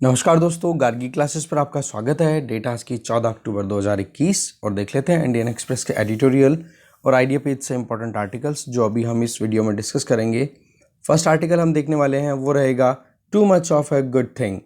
नमस्कार दोस्तों, गार्गी क्लासेस पर आपका स्वागत है। डेट आज की 14 अक्टूबर 2021 और देख लेते हैं इंडियन एक्सप्रेस के एडिटोरियल और आइडिया पेज से इंपॉर्टेंट आर्टिकल्स जो अभी हम इस वीडियो में डिस्कस करेंगे। फर्स्ट आर्टिकल हम देखने वाले हैं वो रहेगा too much of a good thing,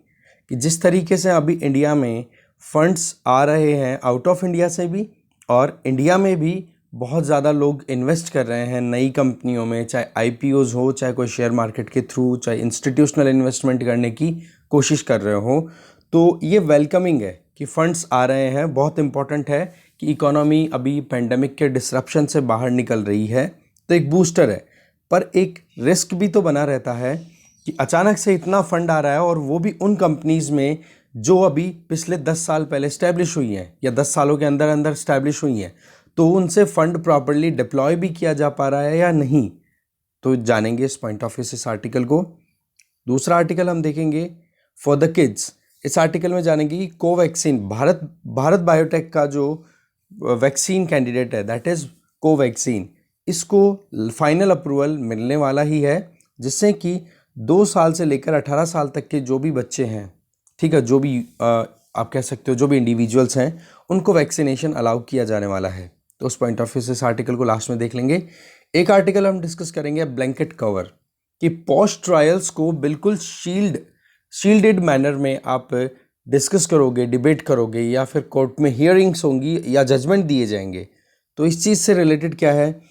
कि जिस तरीके से अभी इंडिया में फंड्स आ रहे हैं आउट ऑफ इंडिया से भी और इंडिया में भी बहुत ज़्यादा लोग इन्वेस्ट कर रहे हैं नई कंपनियों में, चाहे आईपीओज हो, चाहे कोई शेयर मार्केट के थ्रू, चाहे इंस्टीट्यूशनल इन्वेस्टमेंट करने की कोशिश कर रहे हो, तो ये वेलकमिंग है कि फंड्स आ रहे हैं। बहुत इंपॉर्टेंट है कि इकोनॉमी अभी पेंडेमिक के डिसरप्शन से बाहर निकल रही है, तो एक बूस्टर है। पर एक रिस्क भी तो बना रहता है कि अचानक से इतना फंड आ रहा है और वो भी उन कंपनीज़ में जो अभी पिछले 10 साल पहले स्टैब्लिश हुई हैं या 10 सालों के अंदर अंदर स्टैब्लिश हुई हैं, तो उनसे फंड प्रॉपरली डिप्लॉय भी किया जा पा रहा है या नहीं, तो जानेंगे इस पॉइंट ऑफ व्यू से इस आर्टिकल को। दूसरा आर्टिकल हम देखेंगे फॉर द किड्स। इस आर्टिकल में जानेंगे कि कोवैक्सीन, भारत बायोटेक का जो वैक्सीन कैंडिडेट है दैट इज़ कोवैक्सीन, इसको फाइनल अप्रूवल मिलने वाला ही है, जिससे कि 2 साल से लेकर 18 साल तक के जो भी बच्चे हैं, ठीक है, जो भी आप कह सकते हो जो भी इंडिविजुअल्स हैं, उनको वैक्सीनेशन अलाउ किया जाने वाला है। तो उस पॉइंट ऑफ व्यू से इस आर्टिकल को लास्ट में देख लेंगे। एक आर्टिकल हम डिस्कस करेंगे ब्लैंकेट कवर, कि पोस्ट ट्रायल्स को बिल्कुल शील्डेड मैनर में आप डिस्कस करोगे, डिबेट करोगे, या फिर कोर्ट में हियरिंग्स होंगी या जजमेंट दिए जाएंगे। तो इस चीज़ से रिलेटेड क्या है,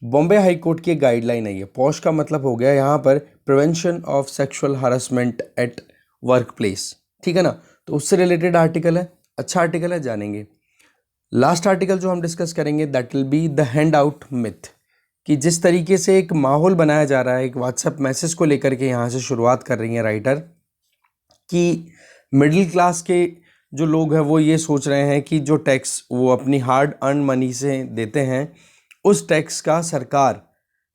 बॉम्बे हाई कोर्ट की गाइडलाइन है ये। पॉश का मतलब हो गया यहाँ पर prevention of sexual harassment at work place, ठीक है ना। तो उससे रिलेटेड आर्टिकल है, अच्छा आर्टिकल है, जानेंगे। लास्ट आर्टिकल जो हम डिस्कस करेंगे that will be the hand out myth, कि जिस तरीके से एक माहौल बनाया जा रहा है, एक व्हाट्सएप मैसेज को लेकर के यहाँ से शुरुआत कर रही है राइटर, कि मिडिल क्लास के जो लोग हैं वो ये सोच रहे हैं कि जो टैक्स वो अपनी हार्ड अर्न मनी से देते हैं, उस टैक्स का सरकार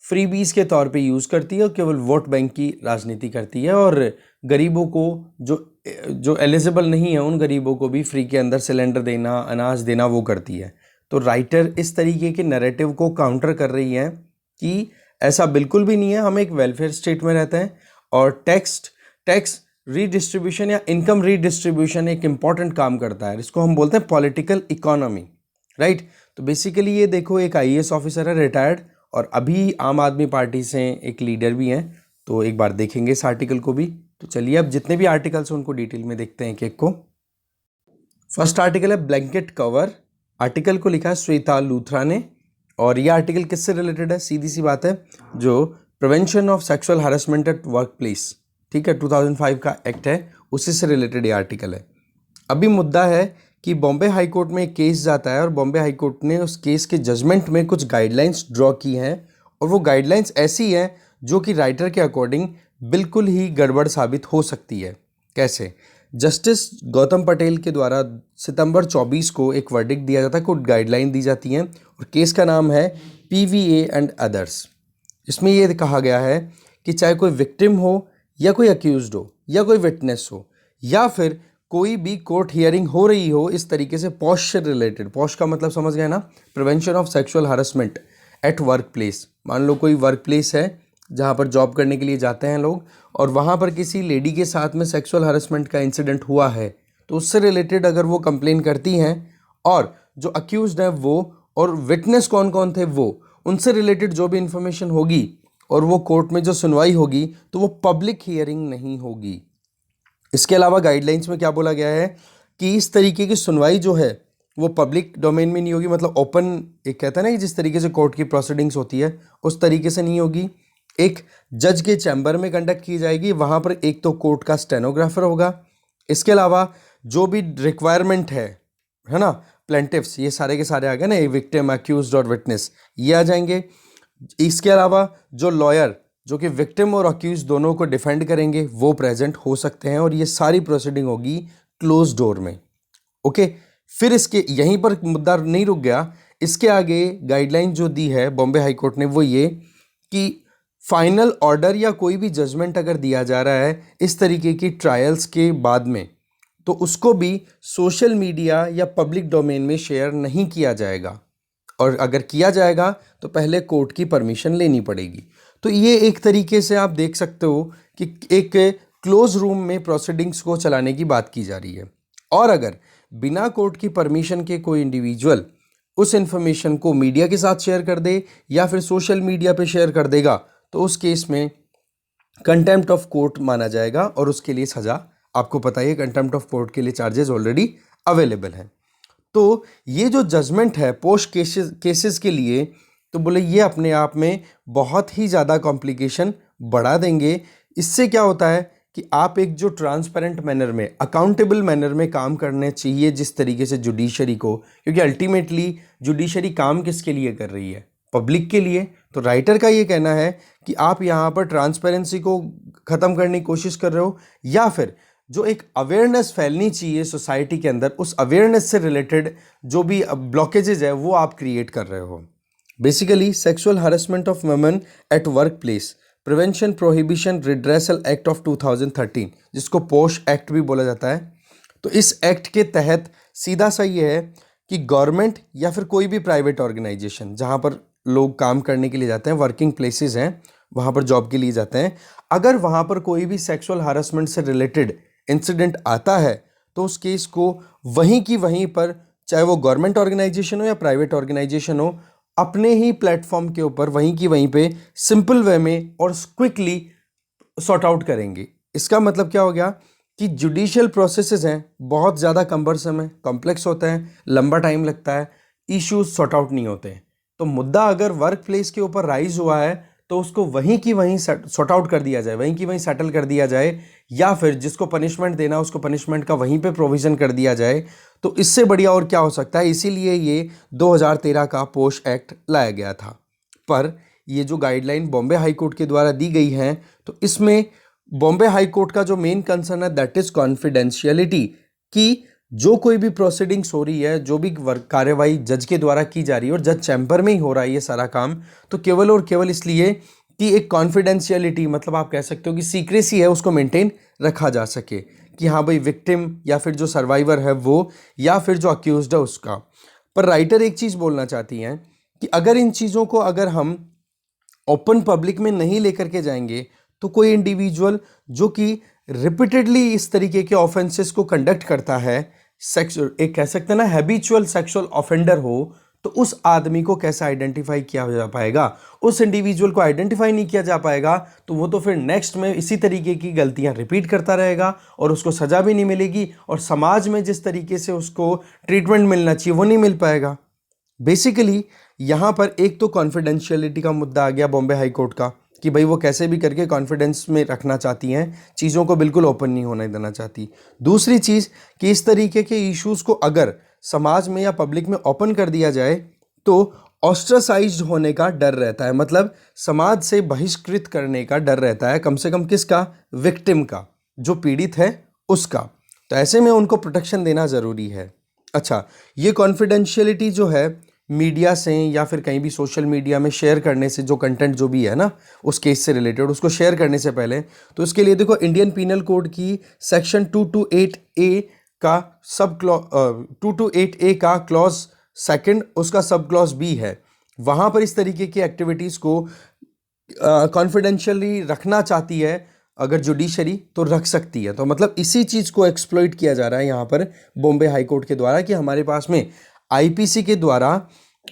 फ्रीबीज के तौर पे यूज़ करती है और केवल वोट बैंक की राजनीति करती है, और गरीबों को जो एलिजिबल नहीं है उन गरीबों को भी फ्री के अंदर सिलेंडर देना, अनाज देना वो करती है। तो राइटर इस तरीके के नैरेटिव को काउंटर कर रही है कि ऐसा बिल्कुल भी नहीं है, हम एक वेलफेयर स्टेट में रहते हैं और टैक्स रीडिस्ट्रीब्यूशन या इनकम रीडिस्ट्रीब्यूशन एक इम्पॉर्टेंट काम करता है। इसको हम बोलते हैं पॉलिटिकल इकोनॉमी, राइट। तो बेसिकली ये देखो, एक आईएएस ऑफिसर है रिटायर्ड और अभी आम आदमी पार्टी से एक लीडर भी हैं, तो एक बार देखेंगे इस आर्टिकल को भी। तो चलिए अब जितने भी आर्टिकल्स हैं उनको डिटेल में देखते हैं एक एक को। फर्स्ट आर्टिकल है ब्लैंकेट कवर। आर्टिकल को लिखा है श्वेता लूथरा ने, और ये आर्टिकल किससे रिलेटेड है, सीधी सी बात है, जो prevention of sexual harassment at work place, ठीक है, 2005 का एक्ट है, उसी से रिलेटेड ये आर्टिकल है। अभी मुद्दा है कि बॉम्बे हाई कोर्ट में एक केस जाता है और बॉम्बे हाई कोर्ट ने उस केस के जजमेंट में कुछ गाइडलाइंस ड्रॉ की हैं, और वो गाइडलाइंस ऐसी हैं जो कि राइटर के अकॉर्डिंग बिल्कुल ही गड़बड़ साबित हो सकती है। कैसे? जस्टिस गौतम पटेल के द्वारा सितंबर 24 को एक वर्डिक्ट दिया जाता है, कुछ गाइडलाइन दी जाती हैं, और केस का नाम है पीवीए एंड अदर्स। इसमें ये कहा गया है कि चाहे कोई विक्टिम हो या कोई अक्यूज्ड हो या कोई विटनेस हो या फिर कोई भी कोर्ट हियरिंग हो रही हो, इस तरीके से पॉश से रिलेटेड, पॉश का मतलब समझ गए ना, prevention of sexual harassment at work place. मान लो कोई वर्क प्लेस है जहाँ पर जॉब करने के लिए जाते हैं लोग, और वहाँ पर किसी लेडी के साथ में सेक्सुअल हरासमेंट का इंसिडेंट हुआ है, तो उससे रिलेटेड अगर वो कंप्लेन करती हैं और जो अक्यूज्ड है वो और विटनेस कौन कौन थे वो, उनसे रिलेटेड जो भी इंफॉर्मेशन होगी और वो कोर्ट में जो सुनवाई होगी, तो वो पब्लिक हियरिंग नहीं होगी। इसके अलावा गाइडलाइंस में क्या बोला गया है कि इस तरीके की सुनवाई जो है वो पब्लिक डोमेन में नहीं होगी, मतलब ओपन, एक कहता है ना कि जिस तरीके से कोर्ट की प्रोसीडिंग्स होती है उस तरीके से नहीं होगी। एक जज के चैम्बर में कंडक्ट की जाएगी, वहाँ पर एक तो कोर्ट का स्टेनोग्राफर होगा, इसके अलावा जो भी रिक्वायरमेंट है ना, प्लेंटिफ्स, ये सारे के सारे आ गए ना, विक्टिम, अक्यूज्ड और विटनेस, ये आ जाएंगे। इसके अलावा जो लॉयर जो कि विक्टिम और अक्यूज दोनों को डिफेंड करेंगे वो प्रेजेंट हो सकते हैं, और ये सारी प्रोसीडिंग होगी क्लोज डोर में। ओके, फिर इसके यहीं पर मुद्दा नहीं रुक गया, इसके आगे गाइडलाइन जो दी है बॉम्बे हाई कोर्ट ने वो ये कि फाइनल ऑर्डर या कोई भी जजमेंट अगर दिया जा रहा है इस तरीके की ट्रायल्स के बाद में, तो उसको भी सोशल मीडिया या पब्लिक डोमेन में शेयर नहीं किया जाएगा, और अगर किया जाएगा तो पहले कोर्ट की परमिशन लेनी पड़ेगी। तो ये एक तरीके से आप देख सकते हो कि एक क्लोज रूम में प्रोसीडिंग्स को चलाने की बात की जा रही है। और अगर बिना कोर्ट की परमिशन के कोई इंडिविजुअल उस इंफॉर्मेशन को मीडिया के साथ शेयर कर दे या फिर सोशल मीडिया पे शेयर कर देगा तो उस केस में कंटेम्प्ट ऑफ कोर्ट माना जाएगा और उसके लिए सज़ा, आपको पता ही है कंटेम्प्ट ऑफ कोर्ट के लिए चार्जेस ऑलरेडी अवेलेबल हैं। तो ये जो जजमेंट है पोस्ट केसेस के लिए, तो बोले ये अपने आप में बहुत ही ज़्यादा कॉम्प्लिकेशन बढ़ा देंगे। इससे क्या होता है कि आप एक जो ट्रांसपेरेंट मैनर में, अकाउंटेबल मैनर में काम करने चाहिए जिस तरीके से जुडिशरी को, क्योंकि अल्टीमेटली जुडिशरी काम किसके लिए कर रही है? पब्लिक के लिए। तो राइटर का ये कहना है कि आप यहाँ पर ट्रांसपेरेंसी को ख़त्म करने की कोशिश कर रहे हो या फिर जो एक अवेयरनेस फैलनी चाहिए सोसाइटी के अंदर, उस अवेयरनेस से रिलेटेड जो भी ब्लॉकेजेज है वो आप क्रिएट कर रहे हो। Basically sexual harassment of women at work place prevention prohibition redressal act of 2013, जिसको पोश एक्ट भी बोला जाता है। तो इस एक्ट के तहत सीधा सा ये है कि गवर्नमेंट या फिर कोई भी प्राइवेट ऑर्गेनाइजेशन जहाँ पर लोग काम करने के लिए जाते हैं, वर्किंग प्लेसेस हैं, वहाँ पर जॉब के लिए जाते हैं, अगर वहाँ पर कोई भी सेक्सुअल हरासमेंट से रिलेटेड इंसिडेंट आता है तो उस केस को वहीं की वहीं पर, चाहे वो गवर्नमेंट ऑर्गेनाइजेशन हो या प्राइवेट ऑर्गेनाइजेशन हो, अपने ही प्लेटफॉर्म के ऊपर वहीं की वहीं पे सिंपल वे में और क्विकली सॉर्ट आउट करेंगे। इसका मतलब क्या हो गया कि जुडिशियल प्रोसेसेस हैं बहुत ज़्यादा कम्बरसम है, कॉम्प्लेक्स होता है, लंबा टाइम लगता है, इश्यूज सॉर्ट आउट नहीं होते हैं। तो मुद्दा अगर वर्क प्लेस के ऊपर राइज हुआ है तो उसको वहीं की वहीं सॉर्ट आउट कर दिया जाए, वहीं की वहीं सेटल कर दिया जाए, या फिर जिसको पनिशमेंट देना उसको पनिशमेंट का वहीं पे प्रोविज़न कर दिया जाए। तो इससे बढ़िया और क्या हो सकता है? इसीलिए ये 2013 का पोश एक्ट लाया गया था। पर ये जो गाइडलाइन बॉम्बे हाई कोर्ट के द्वारा दी गई हैं, तो इसमें बॉम्बे हाई कोर्ट का जो मेन कंसर्न है दैट इज़ कॉन्फिडेंशियलिटी, कि जो कोई भी प्रोसीडिंग्स हो रही है, जो भी कार्यवाही जज के द्वारा की जा रही है और जज चैम्बर में ही हो रहा है ये सारा काम, तो केवल और केवल इसलिए कि एक कॉन्फिडेंशियलिटी, मतलब आप कह सकते हो कि सीक्रेसी है, उसको मेंटेन रखा जा सके कि हाँ भाई विक्टिम या फिर जो सर्वाइवर है वो, या फिर जो अक्यूज्ड है उसका। पर राइटर एक चीज़ बोलना चाहती हैं कि अगर इन चीज़ों को अगर हम ओपन पब्लिक में नहीं लेकर के जाएंगे तो कोई इंडिविजुअल जो कि रिपीटेडली इस तरीके के ऑफेंसेस को कंडक्ट करता है, एक कह सकते हैं ना हैबिचुअल सेक्सुअल ऑफेंडर हो, तो उस आदमी को कैसे आइडेंटिफाई किया जा पाएगा? उस इंडिविजुअल को आइडेंटिफाई नहीं किया जा पाएगा तो वो तो फिर नेक्स्ट में इसी तरीके की गलतियां रिपीट करता रहेगा और उसको सज़ा भी नहीं मिलेगी और समाज में जिस तरीके से उसको ट्रीटमेंट मिलना चाहिए वो नहीं मिल पाएगा। बेसिकली यहाँ पर एक तो कॉन्फिडेंशियलिटी का मुद्दा आ गया बॉम्बे हाई कोर्ट का कि भाई वो कैसे भी करके कॉन्फिडेंस में रखना चाहती हैं, चीज़ों को बिल्कुल ओपन नहीं होने देना चाहती। दूसरी चीज़ कि इस तरीके के इश्यूज़ को अगर समाज में या पब्लिक में ओपन कर दिया जाए तो ऑस्ट्रासाइज्ड होने का डर रहता है, मतलब समाज से बहिष्कृत करने का डर रहता है, कम से कम किसका? विक्टिम का, जो पीड़ित है उसका। तो ऐसे में उनको प्रोटेक्शन देना ज़रूरी है। अच्छा, ये कॉन्फिडेंशियलिटी जो है मीडिया से या फिर कहीं भी सोशल मीडिया में शेयर करने से, जो कंटेंट जो भी है ना उस केस से रिलेटेड, उसको शेयर करने से पहले, तो इसके लिए देखो इंडियन पीनल कोड की सेक्शन 228A का सब क्लॉज 228A का क्लॉज सेकंड, उसका सब क्लॉज B है, वहाँ पर इस तरीके की एक्टिविटीज़ को कॉन्फिडेंशियली रखना चाहती है अगर जुडिशरी तो रख सकती है। तो मतलब इसी चीज़ को एक्सप्लॉइट किया जा रहा है यहाँ पर बॉम्बे हाई कोर्ट के द्वारा कि हमारे पास में आईपीसी के द्वारा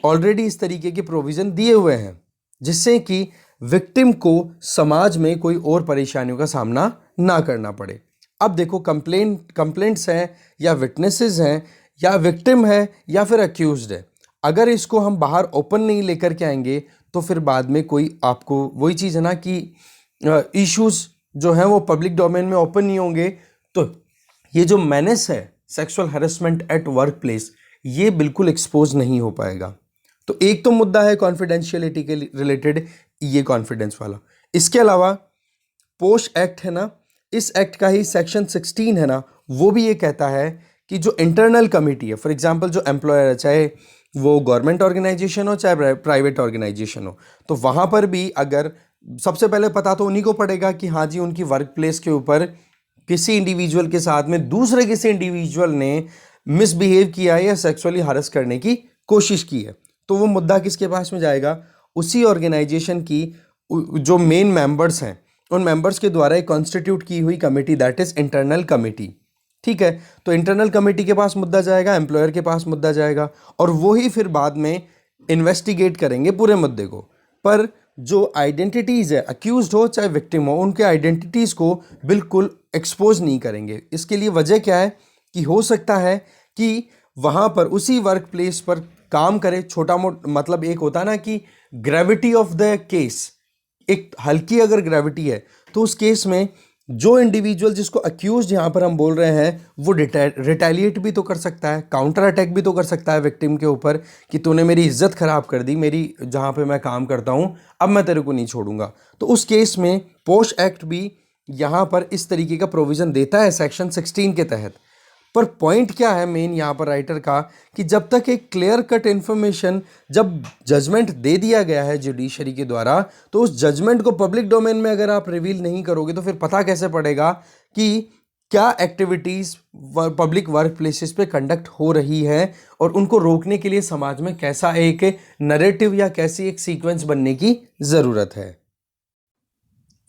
ऑलरेडी इस तरीके के प्रोविज़न दिए हुए हैं जिससे कि विक्टिम को समाज में कोई और परेशानियों का सामना ना करना पड़े। अब देखो कंप्लेंट्स हैं या विटनेसेस हैं या विक्टिम है या फिर अक्यूज्ड है, अगर इसको हम बाहर ओपन नहीं लेकर के आएंगे तो फिर बाद में कोई आपको वही चीज़ है ना कि इश्यूज जो हैं वो पब्लिक डोमेन में ओपन नहीं होंगे, तो ये जो मेनेस है sexual harassment at work place, ये बिल्कुल एक्सपोज नहीं हो पाएगा। तो एक तो मुद्दा है कॉन्फिडेंशियलिटी के रिलेटेड, ये कॉन्फिडेंस वाला। इसके अलावा पोश एक्ट है ना, इस एक्ट का ही सेक्शन 16 है ना, वो भी ये कहता है कि जो इंटरनल कमेटी है, फॉर एग्जांपल जो एम्प्लॉयर है, चाहे वो गवर्नमेंट ऑर्गेनाइजेशन हो चाहे प्राइवेट ऑर्गेनाइजेशन हो, तो वहाँ पर भी अगर सबसे पहले पता तो उन्हीं को पड़ेगा कि हाँ जी उनकी वर्क प्लेस के ऊपर किसी इंडिविजुअल के साथ में दूसरे किसी इंडिविजुअल ने मिसबिहेव किया है या सेक्सुअली हरास करने की कोशिश की है, तो वो मुद्दा किसके पास में जाएगा? उसी ऑर्गेनाइजेशन की जो मेन मेंबर्स हैं उन मेंबर्स के द्वारा एक कॉन्स्टिट्यूट की हुई committee, that is internal committee. ठीक है, तो इंटरनल कमेटी के पास मुद्दा जाएगा, एम्प्लॉयर के पास मुद्दा जाएगा, और वो ही फिर बाद में इन्वेस्टिगेट करेंगे पूरे मुद्दे को। पर जो आइडेंटिटीज़ है, अक्यूज्ड हो चाहे विक्टिम हो, उनके आइडेंटिटीज़ को बिल्कुल एक्सपोज नहीं करेंगे। इसके लिए वजह क्या है कि हो सकता है कि वहाँ पर उसी वर्क प्लेस पर काम करे छोटा मोटा, मतलब एक होता ना कि ग्रेविटी ऑफ द केस, एक हल्की अगर ग्रेविटी है तो उस केस में जो इंडिविजुअल जिसको अक्यूज यहाँ पर हम बोल रहे हैं वो रिटेलिएट भी तो कर सकता है, काउंटर अटैक भी तो कर सकता है विक्टिम के ऊपर कि तूने मेरी इज्जत खराब कर दी, मेरी जहाँ पे मैं काम करता हूँ, अब मैं तेरे को नहीं छोड़ूंगा। तो उस केस में पोश एक्ट भी यहाँ पर इस तरीके का प्रोविज़न देता है सेक्शन 16 के तहत। पर पॉइंट क्या है मेन यहाँ पर राइटर का, कि जब तक एक क्लियर कट इन्फॉर्मेशन, जब जजमेंट दे दिया गया है जुडिशरी के द्वारा, तो उस जजमेंट को पब्लिक डोमेन में अगर आप रिवील नहीं करोगे तो फिर पता कैसे पड़ेगा कि क्या एक्टिविटीज़ पब्लिक वर्क प्लेसेस पे कंडक्ट हो रही है, और उनको रोकने के लिए समाज में कैसा एक नरेटिव या कैसी एक सीक्वेंस बनने की ज़रूरत है।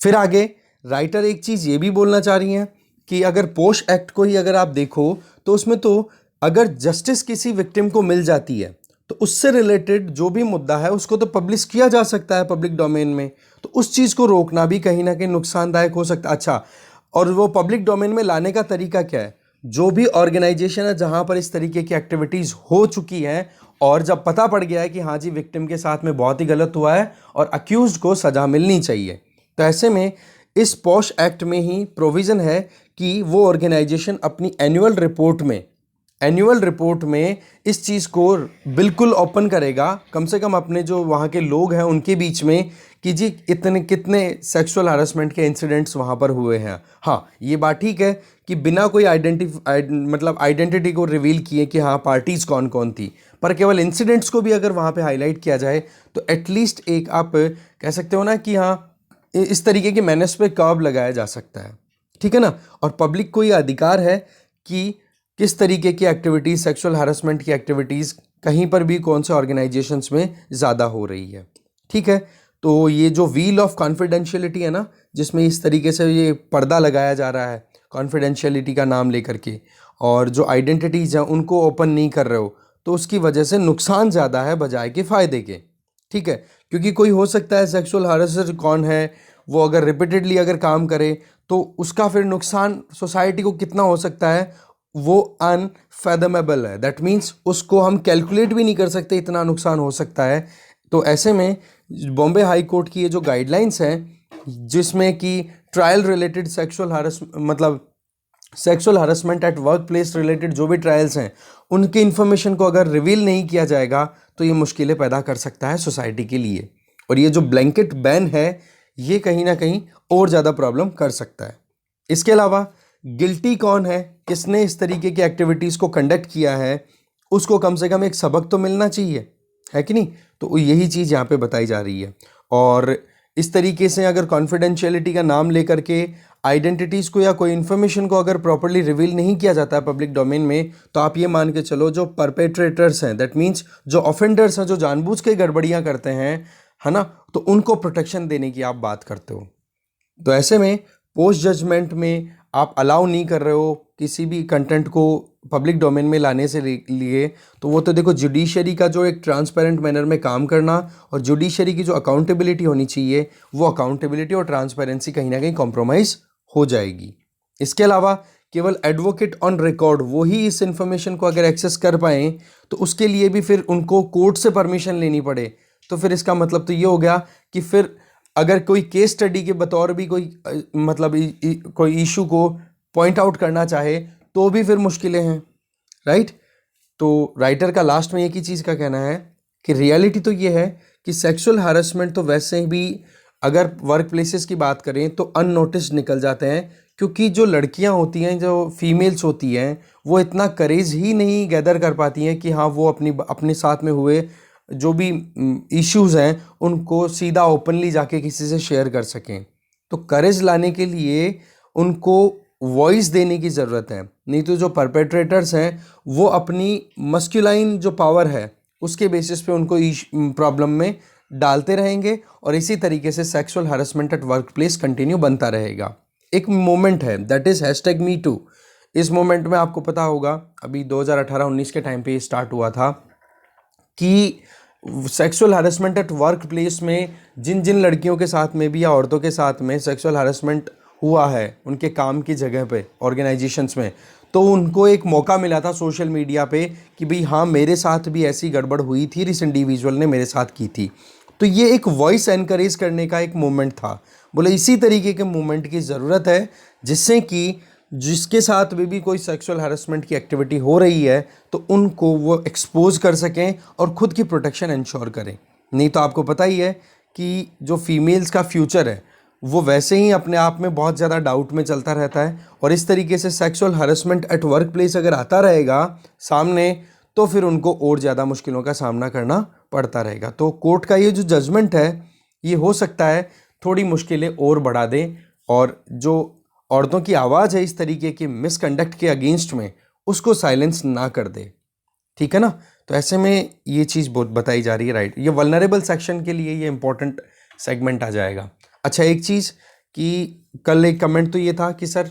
फिर आगे राइटर एक चीज़ ये भी बोलना चाह रही हैं कि अगर पोश एक्ट को ही अगर आप देखो तो उसमें तो अगर जस्टिस किसी विक्टिम को मिल जाती है तो उससे रिलेटेड जो भी मुद्दा है उसको तो पब्लिश किया जा सकता है पब्लिक डोमेन में, तो उस चीज़ को रोकना भी कहीं ना कहीं नुकसानदायक हो सकता है। अच्छा, और वो पब्लिक डोमेन में लाने का तरीका क्या है? जो भी ऑर्गेनाइजेशन है जहाँ पर इस तरीके की एक्टिविटीज़ हो चुकी हैं और जब पता पड़ गया है कि हाँ जी विक्टिम के साथ में बहुत ही गलत हुआ है और अक्यूज्ड को सज़ा मिलनी चाहिए, तो ऐसे में इस पॉश एक्ट में ही प्रोविज़न है कि वो ऑर्गेनाइजेशन अपनी एनुअल रिपोर्ट में इस चीज़ को बिल्कुल ओपन करेगा, कम से कम अपने जो वहाँ के लोग हैं उनके बीच में, कि जी इतने कितने सेक्सुअल हरासमेंट के इंसिडेंट्स वहाँ पर हुए हैं। हाँ, ये बात ठीक है कि बिना कोई आइडेंटिटी को रिवील किए कि हाँ पार्टीज़ कौन कौन थी, पर केवल इंसिडेंट्स को भी अगर वहाँ पे हाईलाइट किया जाए तो एटलीस्ट एक आप कह सकते हो ना कि हाँ इस तरीके के मैनेस पे कर्ब लगाया जा सकता है। ठीक है ना, और पब्लिक को ये अधिकार है कि किस तरीके की एक्टिविटीज़, सेक्सुअल हरासमेंट की एक्टिविटीज़ कहीं पर भी कौन से ऑर्गेनाइजेशंस में ज़्यादा हो रही है। ठीक है, तो ये जो व्हील ऑफ कॉन्फिडेंशियलिटी है ना, जिसमें इस तरीके से ये पर्दा लगाया जा रहा है कॉन्फिडेंशियलिटी का नाम लेकर के, और जो आइडेंटिटीज़ हैं उनको ओपन नहीं कर रहे हो, तो उसकी वजह से नुकसान ज़्यादा है बजाय के फ़ायदे के। ठीक है, क्योंकि कोई हो सकता है सेक्सुअल हरासर कौन है वो अगर रिपीटेडली अगर काम करे तो उसका फिर नुकसान सोसाइटी को कितना हो सकता है वो अनफैदमेबल है। दैट मीन्स उसको हम कैलकुलेट भी नहीं कर सकते, इतना नुकसान हो सकता है। तो ऐसे में बॉम्बे हाई कोर्ट की ये जो गाइडलाइंस हैं जिसमें कि trial related sexual harassment at work place related जो भी ट्रायल्स हैं उनकी इन्फॉर्मेशन को अगर रिवील नहीं किया जाएगा तो ये मुश्किलें पैदा कर सकता है सोसाइटी के लिए, और ये जो ब्लैंकेट बैन है ये कहीं ना कहीं और ज़्यादा प्रॉब्लम कर सकता है। इसके अलावा गिल्टी कौन है, किसने इस तरीके की एक्टिविटीज़ को कंडक्ट किया है, उसको कम से कम एक सबक तो मिलना चाहिए, है कि नहीं? तो यही चीज़ यहाँ पे बताई जा रही है। और इस तरीके से अगर कॉन्फिडेंशियलिटी का नाम लेकर के आइडेंटिटीज़ को या कोई इन्फॉर्मेशन को अगर प्रॉपर्ली रिवील नहीं किया जाता है पब्लिक डोमेन में, तो आप ये मान के चलो जो परपेट्रेटर्स हैं, दैट मीन्स जो ऑफेंडर्स हैं, जो जानबूझ के गड़बड़ियाँ करते हैं, है ना, तो उनको प्रोटेक्शन देने की आप बात करते हो। तो ऐसे में पोस्ट जजमेंट में आप अलाउ नहीं कर रहे हो किसी भी कंटेंट को पब्लिक डोमेन में लाने से लिए, तो वो तो देखो जुडिशरी का जो एक ट्रांसपेरेंट मैनर में काम करना और जुडिशरी की जो अकाउंटेबिलिटी होनी चाहिए वो अकाउंटेबिलिटी और ट्रांसपेरेंसी कहीं ना कहीं कॉम्प्रोमाइज़ हो जाएगी। इसके अलावा केवल एडवोकेट ऑन रिकॉर्ड वो ही इस इंफॉर्मेशन को अगर एक्सेस कर पाएँ तो उसके लिए भी फिर उनको कोर्ट से परमिशन लेनी पड़े, तो फिर इसका मतलब तो ये हो गया कि फिर अगर कोई केस स्टडी के बतौर भी कोई कोई इशू को पॉइंट आउट करना चाहे तो भी फिर मुश्किलें हैं, राइट। तो राइटर का लास्ट में एक ही चीज़ का कहना है कि रियलिटी तो ये है कि सेक्सुअल हरासमेंट तो वैसे भी अगर वर्क प्लेसेस की बात करें तो अननोटिस्ड निकल जाते हैं, क्योंकि जो लड़कियां होती हैं, जो फीमेल्स होती हैं, वो इतना करेज ही नहीं गैदर कर पाती हैं कि हाँ वो अपने साथ में हुए जो भी इश्यूज़ हैं उनको सीधा ओपनली जाके किसी से शेयर कर सकें। तो करेज लाने के लिए उनको वॉइस देने की ज़रूरत है, नहीं तो जो परपेट्रेटर्स हैं वो अपनी मस्कुलाइन जो पावर है उसके बेसिस पे उनको प्रॉब्लम में डालते रहेंगे और इसी तरीके से sexual harassment at work place continue बनता रहेगा। एक मोमेंट है दैट इज #MeToo। इस मोमेंट में आपको पता होगा अभी 2018-19 के टाइम पे ये स्टार्ट हुआ था कि sexual harassment at work place में जिन जिन लड़कियों के साथ में भी या औरतों के साथ में सेक्सुअल हैरेसमेंट हुआ है उनके काम की जगह पे ऑर्गेनाइजेशंस में, तो उनको एक मौका मिला था सोशल मीडिया पे कि भाई हाँ मेरे साथ भी ऐसी गड़बड़ हुई थी, इस इंडिविजुअल ने मेरे साथ की थी। तो ये एक वॉइस एनकरेज करने का एक मूवमेंट था। बोले इसी तरीके के मूवमेंट की ज़रूरत है जिससे कि जिसके साथ भी कोई सेक्सुअल हैरेसमेंट की एक्टिविटी हो रही है तो उनको वो एक्सपोज कर सकें और ख़ुद की प्रोटेक्शन इंश्योर करें। नहीं तो आपको पता ही है कि जो फीमेल्स का फ्यूचर है वो वैसे ही अपने आप में बहुत ज़्यादा डाउट में चलता रहता है, और इस तरीके से sexual harassment at work place अगर आता रहेगा सामने तो फिर उनको और ज़्यादा मुश्किलों का सामना करना पड़ता रहेगा। तो कोर्ट का ये जो जजमेंट है ये हो सकता है थोड़ी मुश्किलें और बढ़ा दे, और जो औरतों की आवाज़ है इस तरीके की मिसकंडक्ट के अगेंस्ट में उसको साइलेंस ना कर दे। ठीक है ना। तो ऐसे में ये चीज़ बहुत बताई जा रही है, राइट। ये वल्नरेबल सेक्शन के लिए ये इंपॉर्टेंट सेगमेंट आ जाएगा। अच्छा, एक चीज़ कि कल एक कमेंट तो ये था कि सर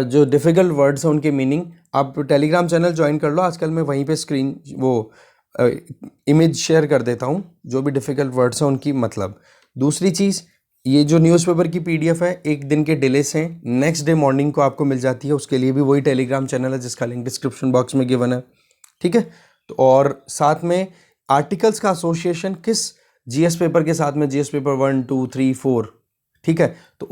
जो डिफ़िकल्ट वर्ड्स हैं उनके मीनिंग, आप टेलीग्राम चैनल ज्वाइन कर लो, आजकल मैं वहीं पे स्क्रीन वो इमेज शेयर कर देता हूँ जो भी डिफ़िकल्ट वर्ड्स हैं उनकी मतलब। दूसरी चीज़, ये जो न्यूज़पेपर की PDF है एक दिन के डिले से नेक्स्ट डे मॉर्निंग को आपको मिल जाती है, उसके लिए भी वही टेलीग्राम चैनल है जिसका लिंक डिस्क्रिप्शन बॉक्स में गिवन है। ठीक है। तो और साथ में आर्टिकल्स का एसोसिएशन किस GS पेपर के साथ में, GS पेपर 1, 2, 3, 4, ठीक है, तो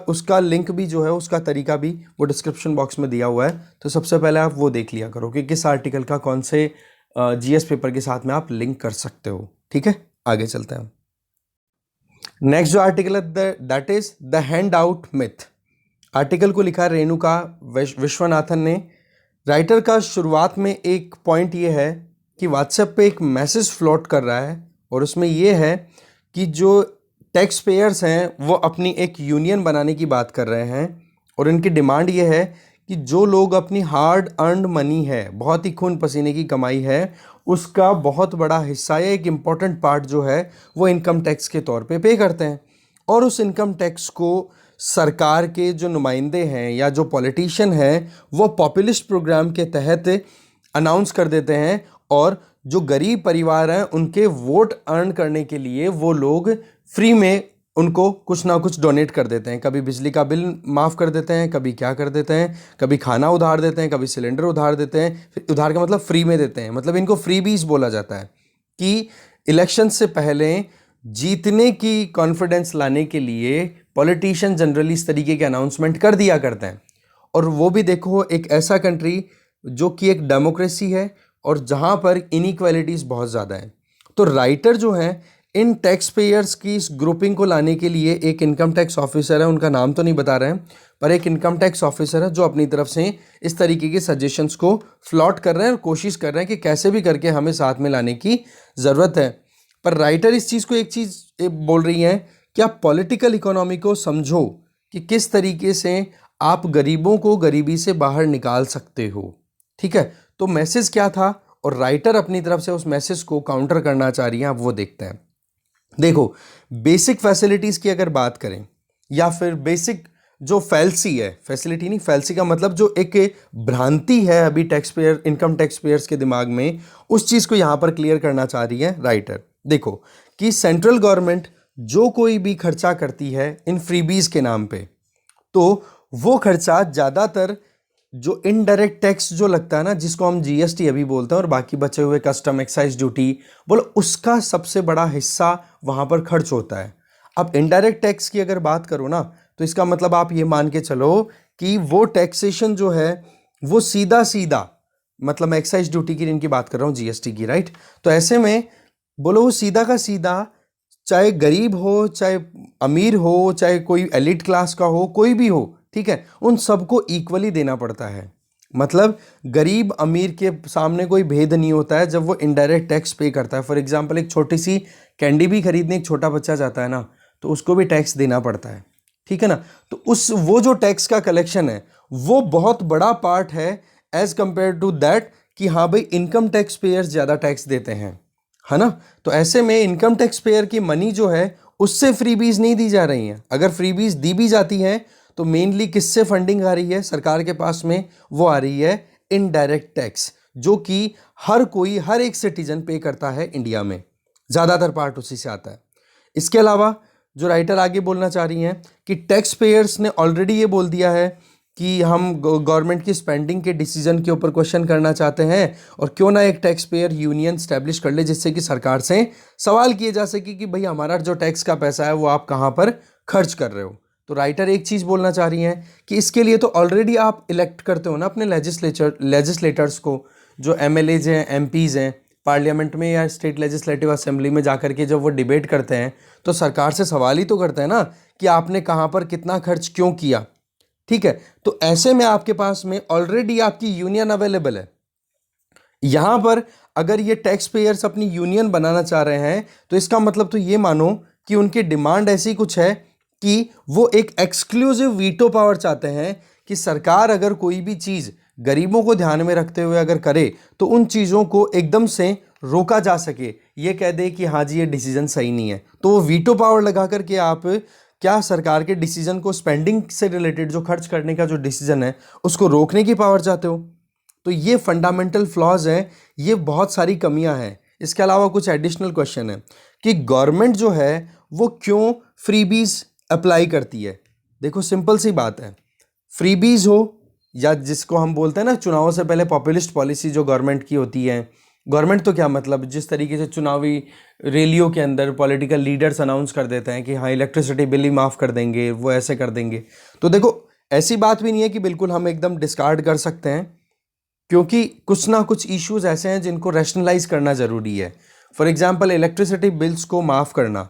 उसका लिंक भी जो है उसका तरीका भी वो डिस्क्रिप्शन बॉक्स में दिया हुआ है। तो सबसे पहले आप वो देख लिया करो कि किस आर्टिकल का कौन से GS पेपर के साथ में आप लिंक कर सकते हो। ठीक है, आगे चलते हैं। नेक्स्ट जो आर्टिकल है that is the hand out myth. Article को लिखा रेणुका विश्वनाथन ने। राइटर का शुरुआत में एक पॉइंट ये है कि व्हाट्सएप पे एक मैसेज फ्लोट कर रहा है और उसमें ये है कि जो टैक्स पेयर्स हैं वो अपनी एक यूनियन बनाने की बात कर रहे हैं, और इनकी डिमांड ये है कि जो लोग अपनी हार्ड अर्नड मनी है, बहुत ही खून पसीने की कमाई है, उसका बहुत बड़ा हिस्सा या एक इम्पॉर्टेंट पार्ट जो है वो इनकम टैक्स के तौर पे करते हैं, और उस इनकम टैक्स को सरकार के जो नुमाइंदे हैं या जो पॉलिटिशियन हैं वो पॉपुलिस्ट प्रोग्राम के तहत अनाउंस कर देते हैं, और जो गरीब परिवार हैं उनके वोट अर्न करने के लिए वो लोग फ्री में उनको कुछ ना कुछ डोनेट कर देते हैं। कभी बिजली का बिल माफ़ कर देते हैं, कभी क्या कर देते हैं, कभी खाना उधार देते हैं, कभी सिलेंडर उधार देते हैं। फिर उधार का मतलब फ्री में देते हैं, मतलब इनको फ्रीबीज बोला जाता है कि इलेक्शन से पहले जीतने की कॉन्फिडेंस लाने के लिए पॉलिटिशियन जनरली इस तरीके के अनाउंसमेंट कर दिया करते हैं। और वो भी देखो एक ऐसा कंट्री जो कि एक डेमोक्रेसी है और जहाँ पर इनइक्वालिटीज़ बहुत ज़्यादा है। तो राइटर जो हैं इन टैक्स पेयर्स की इस ग्रुपिंग को लाने के लिए एक इनकम टैक्स ऑफिसर है, उनका नाम तो नहीं बता रहे हैं, पर एक इनकम टैक्स ऑफिसर है जो अपनी तरफ से इस तरीके के सजेशंस को फ्लॉट कर रहे हैं और कोशिश कर रहे हैं कि कैसे भी करके हमें साथ में लाने की ज़रूरत है। पर राइटर इस चीज़ को एक चीज़ बोल रही हैं कि आप पॉलिटिकल इकोनॉमी को समझो कि किस तरीके से आप गरीबों को गरीबी से बाहर निकाल सकते हो। ठीक है, तो मैसेज क्या था और राइटर अपनी तरफ से उस मैसेज को काउंटर करना चाह रही हैं, आप वो देखते हैं। देखो, बेसिक फैसिलिटीज़ की अगर बात करें या फिर बेसिक जो फैल्सी है, फैसिलिटी नहीं, फैल्सी का मतलब जो एक भ्रांति है अभी tax payer, income tax payers के दिमाग में, उस चीज़ को यहाँ पर क्लियर करना चाह रही है राइटर। देखो कि सेंट्रल गवर्नमेंट जो कोई भी खर्चा करती है इन फ्रीबीज के नाम पे, तो वो खर्चा ज़्यादातर जो इनडायरेक्ट टैक्स जो लगता है ना, जिसको हम GST अभी बोलते हैं, और बाकी बचे हुए कस्टम, एक्साइज ड्यूटी, बोलो उसका सबसे बड़ा हिस्सा वहाँ पर खर्च होता है। अब इनडायरेक्ट टैक्स की अगर बात करो ना, तो इसका मतलब आप ये मान के चलो कि वो टैक्सेशन जो है वो सीधा सीधा, मतलब मैं एक्साइज ड्यूटी की इनकी बात कर रहा हूँ, GST की, राइट। तो ऐसे में बोलो वो सीधा का सीधा, चाहे गरीब हो, चाहे अमीर हो, चाहे कोई एलिट क्लास का हो, कोई भी हो, ठीक है, उन सबको इक्वली देना पड़ता है। मतलब गरीब अमीर के सामने कोई भेद नहीं होता है जब वो इनडायरेक्ट टैक्स पे करता है। फॉर एग्जांपल एक छोटी सी कैंडी भी खरीदने एक छोटा बच्चा जाता है ना, तो उसको भी टैक्स देना पड़ता है, ठीक है ना। तो वो जो टैक्स का कलेक्शन है वो बहुत बड़ा पार्ट है एज कंपेयर टू दैट कि हाँ भाई इनकम टैक्स पेयर्स ज़्यादा टैक्स देते हैं। है ना। तो ऐसे में इनकम टैक्स पेयर की मनी जो है उससे फ्रीबीज नहीं दी जा रही हैं। अगर फ्रीबीज दी भी जाती हैं तो मेनली किससे फंडिंग आ रही है सरकार के पास में, वो आ रही है इनडायरेक्ट टैक्स, जो कि हर एक सिटीजन पे करता है इंडिया में, ज़्यादातर पार्ट उसी से आता है। इसके अलावा जो राइटर आगे बोलना चाह रही हैं कि टैक्स पेयर्स ने ऑलरेडी ये बोल दिया है कि हम गवर्नमेंट की स्पेंडिंग के डिसीजन के ऊपर क्वेश्चन करना चाहते हैं, और क्यों ना एक टैक्स पेयर यूनियन स्टैब्लिश कर ले जिससे कि सरकार से सवाल किए जा सके कि भाई हमारा जो टैक्स का पैसा है वो आप कहाँ पर खर्च कर रहे हो। तो राइटर एक चीज़ बोलना चाह रही हैं कि इसके लिए तो ऑलरेडी आप इलेक्ट करते हो ना अपने लेजिस्लेटर्स को, जो एमएलएज हैं, एमपीज़ हैं, पार्लियामेंट में या स्टेट लेजिस्लेटिव असेंबली में जाकर के जब वो डिबेट करते हैं तो सरकार से सवाल ही तो करते हैं ना कि आपने कहाँ पर कितना खर्च क्यों किया। ठीक है, तो ऐसे में आपके पास में ऑलरेडी आपकी यूनियन अवेलेबल है। यहां पर अगर ये टैक्स पेयर्स अपनी यूनियन बनाना चाह रहे हैं तो इसका मतलब तो ये मानो कि उनकी डिमांड ऐसी कुछ है कि वो एक एक्सक्लूसिव वीटो पावर चाहते हैं कि सरकार अगर कोई भी चीज़ गरीबों को ध्यान में रखते हुए अगर करे तो उन चीज़ों को एकदम से रोका जा सके, ये कह दे कि हाँ जी ये डिसीजन सही नहीं है, तो वो वीटो पावर लगा करके आप क्या सरकार के डिसीजन को, स्पेंडिंग से रिलेटेड जो खर्च करने का जो डिसीजन है उसको रोकने की पावर चाहते हो। तो ये फंडामेंटल फ्लॉज हैं, ये बहुत सारी कमियां हैं। इसके अलावा कुछ एडिशनल क्वेश्चन है कि गवर्नमेंट जो है वो क्यों फ्रीबीज अप्लाई करती है। देखो सिंपल सी बात है, फ्रीबीज हो या जिसको हम बोलते हैं ना चुनावों से पहले पॉपुलिस्ट पॉलिसी जो गवर्नमेंट की होती है, गवर्नमेंट तो क्या मतलब जिस तरीके से चुनावी रैलियों के अंदर पॉलिटिकल लीडर्स अनाउंस कर देते हैं कि हाँ इलेक्ट्रिसिटी बिल ही माफ़ कर देंगे, वो ऐसे कर देंगे। तो देखो ऐसी बात भी नहीं है कि बिल्कुल हम एकदम डिस्कार्ड कर सकते हैं, क्योंकि कुछ ना कुछ इश्यूज ऐसे हैं जिनको रैशनलाइज करना ज़रूरी है। फॉर एग्जांपल इलेक्ट्रिसिटी बिल्स को माफ़ करना,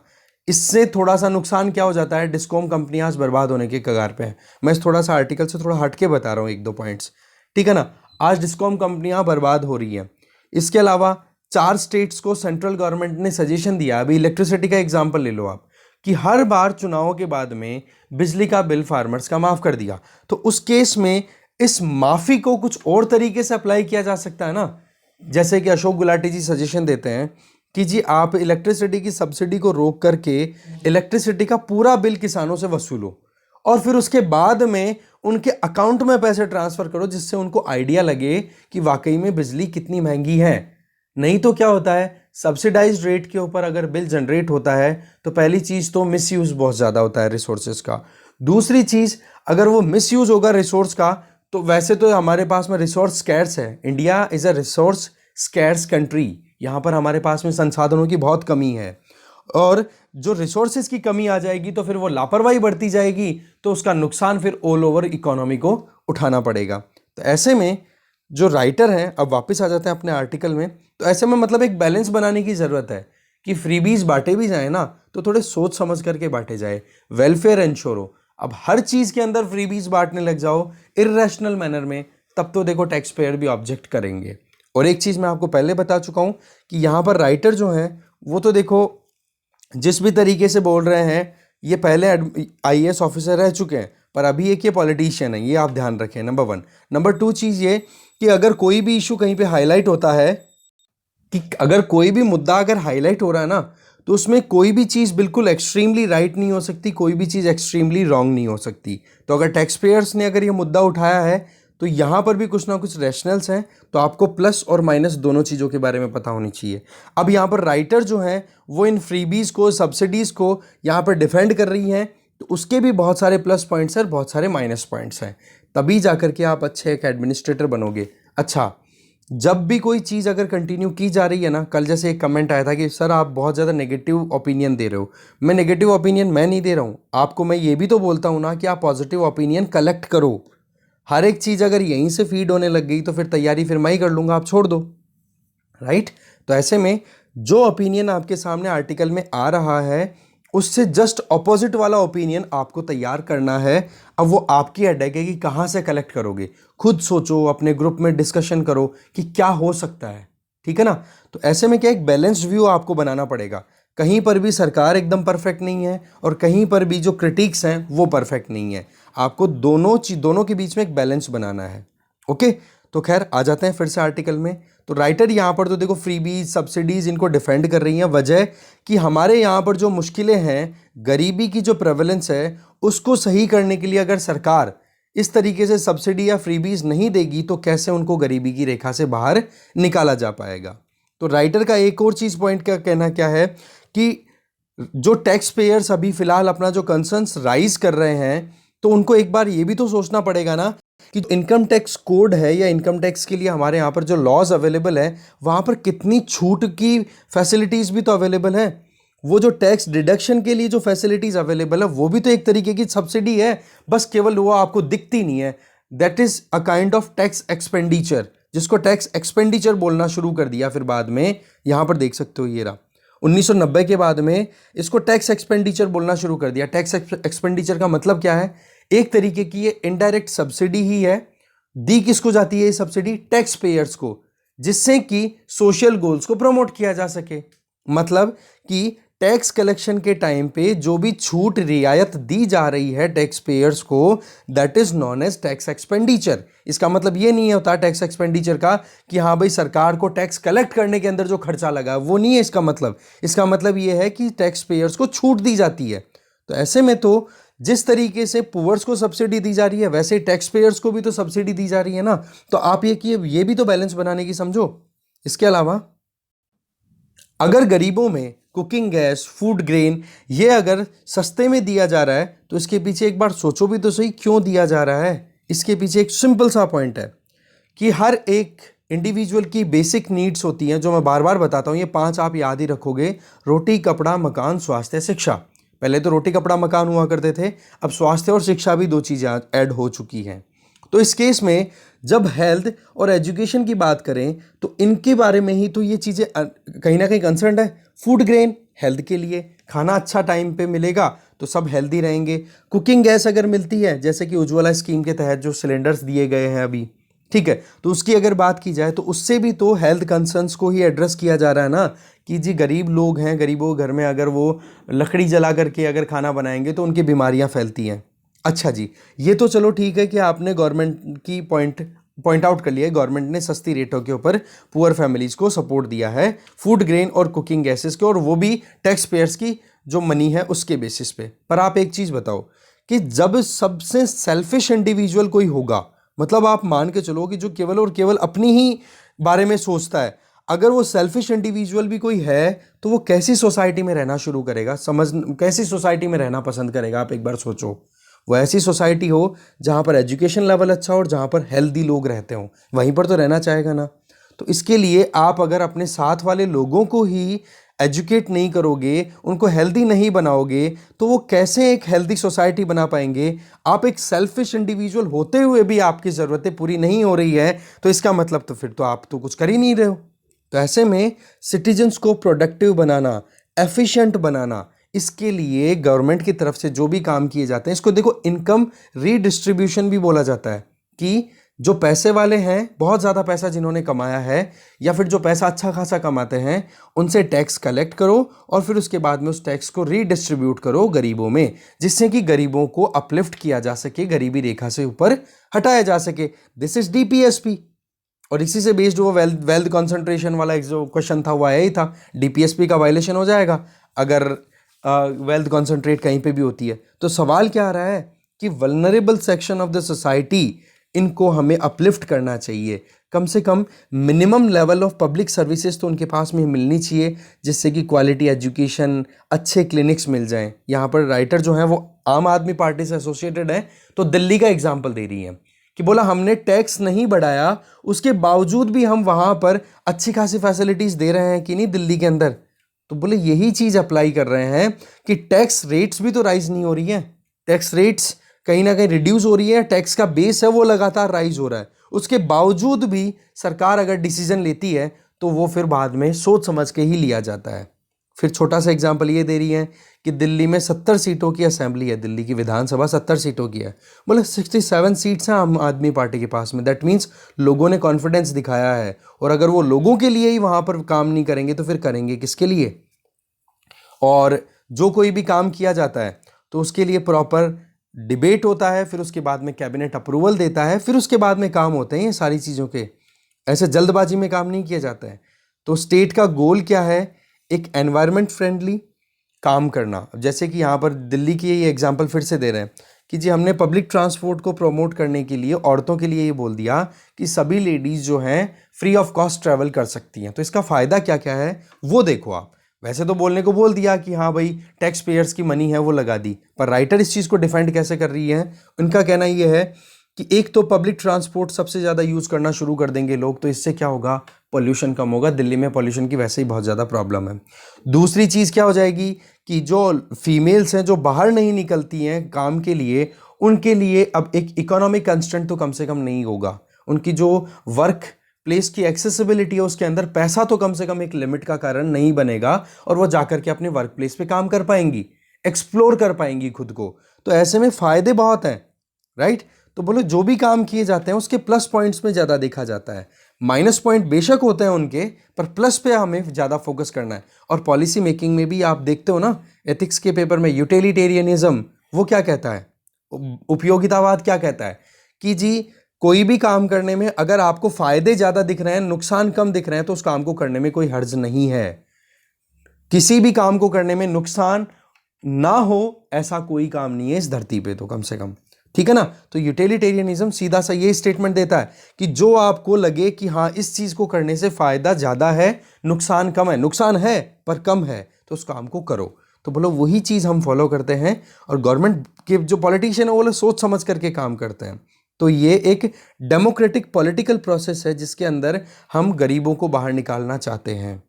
इससे थोड़ा सा नुकसान क्या हो जाता है, डिस्कॉम कंपनियां आज बर्बाद होने के कगार पे हैं। मैं इस थोड़ा सा आर्टिकल से थोड़ा हट के बता रहा हूँ एक दो पॉइंट्स, ठीक है ना। आज डिस्कॉम कंपनियां बर्बाद हो रही हैं। इसके अलावा 4 स्टेट्स को सेंट्रल गवर्नमेंट ने सजेशन दिया, अभी इलेक्ट्रिसिटी का एग्जाम्पल ले लो आप, कि हर बार चुनावों के बाद में बिजली का बिल फार्मर्स का माफ़ कर दिया। तो उस केस में इस माफ़ी को कुछ और तरीके से अप्लाई किया जा सकता है ना, जैसे कि अशोक गुलाटी जी सजेशन देते हैं कि जी आप इलेक्ट्रिसिटी की सब्सिडी को रोक करके इलेक्ट्रिसिटी का पूरा बिल किसानों से वसूलो और फिर उसके बाद में उनके अकाउंट में पैसे ट्रांसफ़र करो, जिससे उनको आइडिया लगे कि वाकई में बिजली कितनी महंगी है। नहीं तो क्या होता है, सब्सिडाइज्ड रेट के ऊपर अगर बिल जनरेट होता है तो पहली चीज़ तो मिसयूज़ बहुत ज़्यादा होता है रिसोर्सेज का। दूसरी चीज़, अगर वो मिसयूज़ होगा रिसोर्स का, तो वैसे तो हमारे पास में रिसोर्स स्कैर्स है, India is a resource scarce country, यहाँ पर हमारे पास में संसाधनों की बहुत कमी है, और जो रिसोर्सेज की कमी आ जाएगी तो फिर वो लापरवाही बढ़ती जाएगी, तो उसका नुकसान फिर ऑल ओवर इकोनॉमी को उठाना पड़ेगा। तो ऐसे में जो राइटर हैं, अब वापस आ जाते हैं अपने आर्टिकल में, तो ऐसे में मतलब एक बैलेंस बनाने की ज़रूरत है कि फ्रीबीज बांटे भी जाए ना तो थोड़े सोच समझ करके बांटे जाए, वेलफेयर इंश्योर हो। अब हर चीज़ के अंदर फ्रीबीज बांटने लग जाओ इर्रेशनल मैनर में, तब तो देखो टैक्स पेयर भी ऑब्जेक्ट करेंगे। और एक चीज़ मैं आपको पहले बता चुका हूँ कि यहाँ पर राइटर जो हैं वो तो देखो जिस भी तरीके से बोल रहे हैं, ये पहले आईएएस ऑफिसर रह चुके हैं, पर अभी एक ये पॉलिटिशियन है, ये आप ध्यान रखें, नंबर 1। नंबर 2 चीज़ ये कि अगर कोई भी इशू कहीं पे हाईलाइट होता है, कि अगर कोई भी मुद्दा अगर हाईलाइट हो रहा है ना, तो उसमें कोई भी चीज़ बिल्कुल एक्सट्रीमली राइट नहीं हो सकती, कोई भी चीज़ एक्सट्रीमली रॉन्ग नहीं हो सकती। तो अगर टैक्स पेयर्स ने अगर ये मुद्दा उठाया है तो यहाँ पर भी कुछ ना कुछ रैशनल्स हैं, तो आपको प्लस और माइनस दोनों चीज़ों के बारे में पता होनी चाहिए। अब यहाँ पर राइटर जो हैं वो इन फ्रीबीज़ को, सब्सिडीज़ को यहाँ पर डिफेंड कर रही हैं, तो उसके भी बहुत सारे प्लस पॉइंट्स हैं, बहुत सारे माइनस पॉइंट्स हैं, तभी जा करके आप अच्छे एक एडमिनिस्ट्रेटर बनोगे। अच्छा, जब भी कोई चीज़ अगर कंटिन्यू की जा रही है ना, कल जैसे एक कमेंट आया था कि सर आप बहुत ज़्यादा नेगेटिव ओपिनियन दे रहे हो। मैं नेगेटिव ओपिनियन मैं नहीं दे रहा हूँ आपको, मैं ये भी तो बोलता हूँ ना कि आप पॉजिटिव ओपिनियन कलेक्ट करो। हर एक चीज़ अगर यहीं से फीड होने लग गई तो फिर तैयारी फिर मैं ही कर लूँगा, आप छोड़ दो, राइट। तो ऐसे में जो ओपिनियन आपके सामने आर्टिकल में आ रहा है उससे जस्ट ऑपोजिट वाला ओपिनियन आपको तैयार करना है। अब वो आपकी हेडेक है कि कहाँ से कलेक्ट करोगे, खुद सोचो, अपने ग्रुप में डिस्कशन करो कि क्या हो सकता है, ठीक है ना। तो ऐसे में क्या एक बैलेंस्ड व्यू आपको बनाना पड़ेगा, कहीं पर भी सरकार एकदम परफेक्ट नहीं है और कहीं पर भी जो क्रिटिक्स हैं वो परफेक्ट नहीं है, आपको दोनों के बीच में एक बैलेंस बनाना है। ओके, तो खैर आ जाते हैं फिर से आर्टिकल में। तो राइटर यहाँ पर तो देखो फ्रीबीज सब्सिडीज इनको डिफेंड कर रही हैं। वजह कि हमारे यहाँ पर जो मुश्किलें हैं, गरीबी की जो प्रेवलेंस है, उसको सही करने के लिए अगर सरकार इस तरीके से सब्सिडी या फ्रीबीज नहीं देगी तो कैसे उनको गरीबी की रेखा से बाहर निकाला जा पाएगा। तो राइटर का एक और चीज़ पॉइंट का कहना क्या है कि जो टैक्स पेयर्स अभी फिलहाल अपना जो कंसर्न्स राइज कर रहे हैं, तो उनको एक बार ये भी तो सोचना पड़ेगा ना कि इनकम टैक्स कोड है या इनकम टैक्स के लिए हमारे यहाँ पर जो लॉज अवेलेबल है, वहाँ पर कितनी छूट की फैसिलिटीज़ भी तो अवेलेबल है। वो जो टैक्स डिडक्शन के लिए जो फैसिलिटीज़ अवेलेबल है वो भी तो एक तरीके की सब्सिडी है, बस केवल वो आपको दिखती नहीं है। That is a kind of tax expenditure, जिसको टैक्स एक्सपेंडिचर बोलना शुरू कर दिया फिर बाद में। यहाँ पर देख सकते हो ये रहा 1990 के बाद में इसको टैक्स एक्सपेंडिचर बोलना शुरू कर दिया। टैक्स एक्सपेंडिचर का मतलब क्या है? एक तरीके की ये इनडायरेक्ट सब्सिडी ही है। दी किसको जाती है ये सब्सिडी? टैक्स पेयर्स को, जिससे कि सोशल गोल्स को प्रमोट किया जा सके। मतलब कि टैक्स कलेक्शन के टाइम पे जो भी छूट रियायत दी जा रही है टैक्स पेयर्स को, that is known as tax expenditure. इसका मतलब ये नहीं होता टैक्स एक्सपेंडिचर का कि हाँ भाई सरकार को टैक्स कलेक्ट करने के अंदर जो खर्चा लगा वो नहीं है इसका मतलब। इसका मतलब ये है कि टैक्स पेयर्स को छूट दी जाती है। तो ऐसे में तो जिस तरीके से पुअर्स को सब्सिडी दी जा रही है वैसे टैक्स पेयर्स को भी तो सब्सिडी दी जा रही है ना। तो आप ये भी तो बैलेंस बनाने की समझो। इसके अलावा अगर गरीबों में कुकिंग गैस, फूड ग्रेन ये अगर सस्ते में दिया जा रहा है तो इसके पीछे एक बार सोचो भी तो सही, क्यों दिया जा रहा है। इसके पीछे एक सिंपल सा पॉइंट है कि हर एक इंडिविजुअल की बेसिक नीड्स होती हैं, जो मैं बार बार बताता हूँ। ये 5 आप याद ही रखोगे: रोटी, कपड़ा, मकान, स्वास्थ्य, शिक्षा। पहले तो रोटी, कपड़ा, मकान हुआ करते थे, अब स्वास्थ्य और शिक्षा भी 2 चीज़ें ऐड हो चुकी हैं। तो इस केस में जब हेल्थ और एजुकेशन की बात करें तो इनके बारे में ही तो ये चीज़ें कहीं ना कहीं कंसर्न है। फूड ग्रेन हेल्थ के लिए, खाना अच्छा टाइम पे मिलेगा तो सब हेल्दी रहेंगे। कुकिंग गैस अगर मिलती है, जैसे कि उज्ज्वला स्कीम के तहत जो सिलेंडर्स दिए गए हैं अभी, ठीक है, तो उसकी अगर बात की जाए तो उससे भी तो हेल्थ कंसर्न्स को ही एड्रेस किया जा रहा है ना कि जी गरीब लोग हैं, गरीबों घर में अगर वो लकड़ी जला करके अगर खाना बनाएंगे तो उनकी बीमारियां फैलती हैं। अच्छा जी, ये तो चलो ठीक है कि आपने गवर्नमेंट की पॉइंट आउट कर लिया है, गवर्नमेंट ने सस्ती रेटों के ऊपर पुअर फैमिलीज़ को सपोर्ट दिया है फूड ग्रेन और कुकिंग गैसेस के, और वो भी टैक्स पेयर्स की जो मनी है उसके बेसिस पे। पर आप एक चीज़ बताओ कि जब सबसे सेल्फिश इंडिविजुअल कोई होगा, मतलब आप मान के चलो कि जो केवल और केवल अपनी ही बारे में सोचता है, अगर वो सेल्फिश इंडिविजुअल भी कोई है तो वो कैसी सोसाइटी में रहना शुरू करेगा, कैसी सोसाइटी में रहना पसंद करेगा? आप एक बार सोचो। वो ऐसी सोसाइटी हो जहाँ पर एजुकेशन लेवल अच्छा हो और जहाँ पर हेल्दी लोग रहते हों, वहीं पर तो रहना चाहेगा ना। तो इसके लिए आप अगर अपने साथ वाले लोगों को ही एजुकेट नहीं करोगे, उनको हेल्दी नहीं बनाओगे, तो वो कैसे एक हेल्दी सोसाइटी बना पाएंगे? आप एक सेल्फिश इंडिविजुअल होते हुए भी आपकी ज़रूरतें पूरी नहीं हो रही है, तो इसका मतलब तो फिर तो आप तो कुछ कर ही नहीं रहे हो। तो ऐसे में सिटीजन्स को प्रोडक्टिव बनाना, एफिशिएंट बनाना, इसके लिए गवर्नमेंट की तरफ से जो भी काम किए जाते हैं, इसको देखो इनकम रीडिस्ट्रीब्यूशन भी बोला जाता है कि जो पैसे वाले हैं, बहुत ज़्यादा पैसा जिन्होंने कमाया है या फिर जो पैसा अच्छा खासा कमाते हैं, उनसे टैक्स कलेक्ट करो और फिर उसके बाद में उस टैक्स को रीडिस्ट्रीब्यूट करो गरीबों में, जिससे कि गरीबों को अपलिफ्ट किया जा सके, गरीबी रेखा से ऊपर हटाया जा सके। This is DPSP. और इसी से बेस्ड वो वेल्थ कॉन्सेंट्रेशन वाला एक जो क्वेश्चन था वो आया ही था। डीपीएसपी का वायलेशन हो जाएगा अगर वेल्थ कॉन्सेंट्रेट कहीं पे भी होती है। तो सवाल क्या आ रहा है कि vulnerable section of the society, इनको हमें अपलिफ्ट करना चाहिए। कम से कम minimum level of public services तो उनके पास में मिलनी चाहिए, जिससे कि क्वालिटी एजुकेशन, अच्छे क्लिनिक्स मिल जाएं। यहाँ पर राइटर जो है वो आम आदमी पार्टी से एसोसिएटेड है, तो दिल्ली का एग्जाम्पल दे रही है कि बोला हमने टैक्स नहीं बढ़ाया, उसके बावजूद भी हम वहाँ पर अच्छी खासी फैसिलिटीज़ दे रहे हैं कि नहीं दिल्ली के अंदर। तो बोले यही चीज़ अप्लाई कर रहे हैं कि टैक्स रेट्स भी तो राइज नहीं हो रही है, टैक्स रेट्स कहीं ना कहीं रिड्यूस हो रही है, टैक्स का बेस है वो लगातार राइज हो रहा है। उसके बावजूद भी सरकार अगर डिसीजन लेती है तो वो फिर बाद में सोच समझ के ही लिया जाता है। फिर छोटा सा एग्जांपल ये दे रही है कि दिल्ली में 70 सीटों की असेंबली है, दिल्ली की विधानसभा 70 सीटों की है, बोले 67 सीट्स हैं आम आदमी पार्टी के पास में। दैट मीन्स लोगों ने कॉन्फिडेंस दिखाया है, और अगर वो लोगों के लिए ही वहाँ पर काम नहीं करेंगे तो फिर करेंगे किसके लिए? और जो कोई भी काम किया जाता है तो उसके लिए प्रॉपर डिबेट होता है, फिर उसके बाद में कैबिनेट अप्रूवल देता है, फिर उसके बाद में काम होते हैं ये सारी चीज़ों के। ऐसे जल्दबाजी में काम नहीं किया जाता है। तो स्टेट का गोल क्या है? एक एनवायरनमेंट फ्रेंडली काम करना। जैसे कि यहाँ पर दिल्ली की ये एग्जांपल फिर से दे रहे हैं कि जी हमने पब्लिक ट्रांसपोर्ट को प्रमोट करने के लिए औरतों के लिए ये बोल दिया कि सभी लेडीज़ जो हैं फ्री ऑफ कॉस्ट ट्रैवल कर सकती हैं। तो इसका फ़ायदा क्या क्या है वो देखो आप। वैसे तो बोलने को बोल दिया कि हाँ भाई टैक्स पेयर्स की मनी है वो लगा दी, पर राइटर इस चीज़ को डिफेंड कैसे कर रही है? उनका कहना ये है कि एक तो पब्लिक ट्रांसपोर्ट सबसे ज़्यादा यूज़ करना शुरू कर देंगे लोग, तो इससे क्या होगा? पोल्यूशन कम होगा। दिल्ली में पोल्यूशन की वैसे ही बहुत ज़्यादा प्रॉब्लम है। दूसरी चीज़ क्या हो जाएगी कि जो फीमेल्स हैं जो बाहर नहीं निकलती हैं काम के लिए, उनके लिए अब एक इकोनॉमिक कंस्ट्रेंट तो कम से कम नहीं होगा। उनकी जो वर्क प्लेस की एक्सेसिबिलिटी है उसके अंदर पैसा तो कम से कम एक लिमिट का कारण नहीं बनेगा, और वो जाकर के अपने वर्क प्लेस पे काम कर पाएंगी, एक्सप्लोर कर पाएंगी खुद को। तो ऐसे में फ़ायदे बहुत हैं, राइट? तो बोलो जो भी काम किए जाते हैं उसके प्लस पॉइंट्स में ज़्यादा देखा जाता है। माइनस पॉइंट बेशक होते हैं उनके, पर प्लस पे हमें ज़्यादा फोकस करना है। और पॉलिसी मेकिंग में भी आप देखते हो ना, एथिक्स के पेपर में यूटिलिटेरियनिज्म वो क्या कहता है, उपयोगितावाद क्या कहता है कि जी कोई भी काम करने में अगर आपको फायदे ज़्यादा दिख रहे हैं, नुकसान कम दिख रहे हैं, तो उस काम को करने में कोई हर्ज नहीं है। किसी भी काम को करने में नुकसान ना हो ऐसा कोई काम नहीं है इस धरती पे, तो कम से कम, ठीक है ना? तो यूटिलिटेरियनिज्म सीधा सा ये स्टेटमेंट देता है कि जो आपको लगे कि हाँ इस चीज को करने से फायदा ज्यादा है, नुकसान कम है, नुकसान है पर कम है, तो उस काम को करो। तो बोलो वही चीज हम फॉलो करते हैं, और गवर्नमेंट के जो पॉलिटिशियन है वो लोग सोच समझ करके काम करते हैं। तो ये एक डेमोक्रेटिक पॉलिटिकल प्रोसेस है जिसके अंदर हम गरीबों को बाहर निकालना चाहते हैं,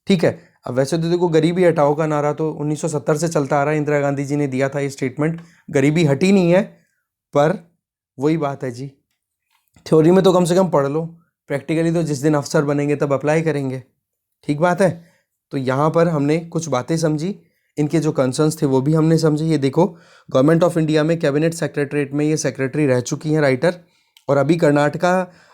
ठीक है? अब वैसे तो देखो गरीबी हटाओ का नारा तो 1970 से चलता आ रहा है, इंदिरा गांधी जी ने दिया था ये स्टेटमेंट, गरीबी हटी नहीं है। पर वही बात है जी, थ्योरी में तो कम से कम पढ़ लो, प्रैक्टिकली तो जिस दिन अफसर बनेंगे तब अप्लाई करेंगे, ठीक बात है? तो यहाँ पर हमने कुछ बातें समझी, इनके जो कंसर्न्स थे वो भी हमने समझे। ये देखो गवर्नमेंट ऑफ इंडिया में कैबिनेट सेक्रेटरीट में ये सेक्रेटरी रह चुकी हैं राइटर, और अभी कर्नाटका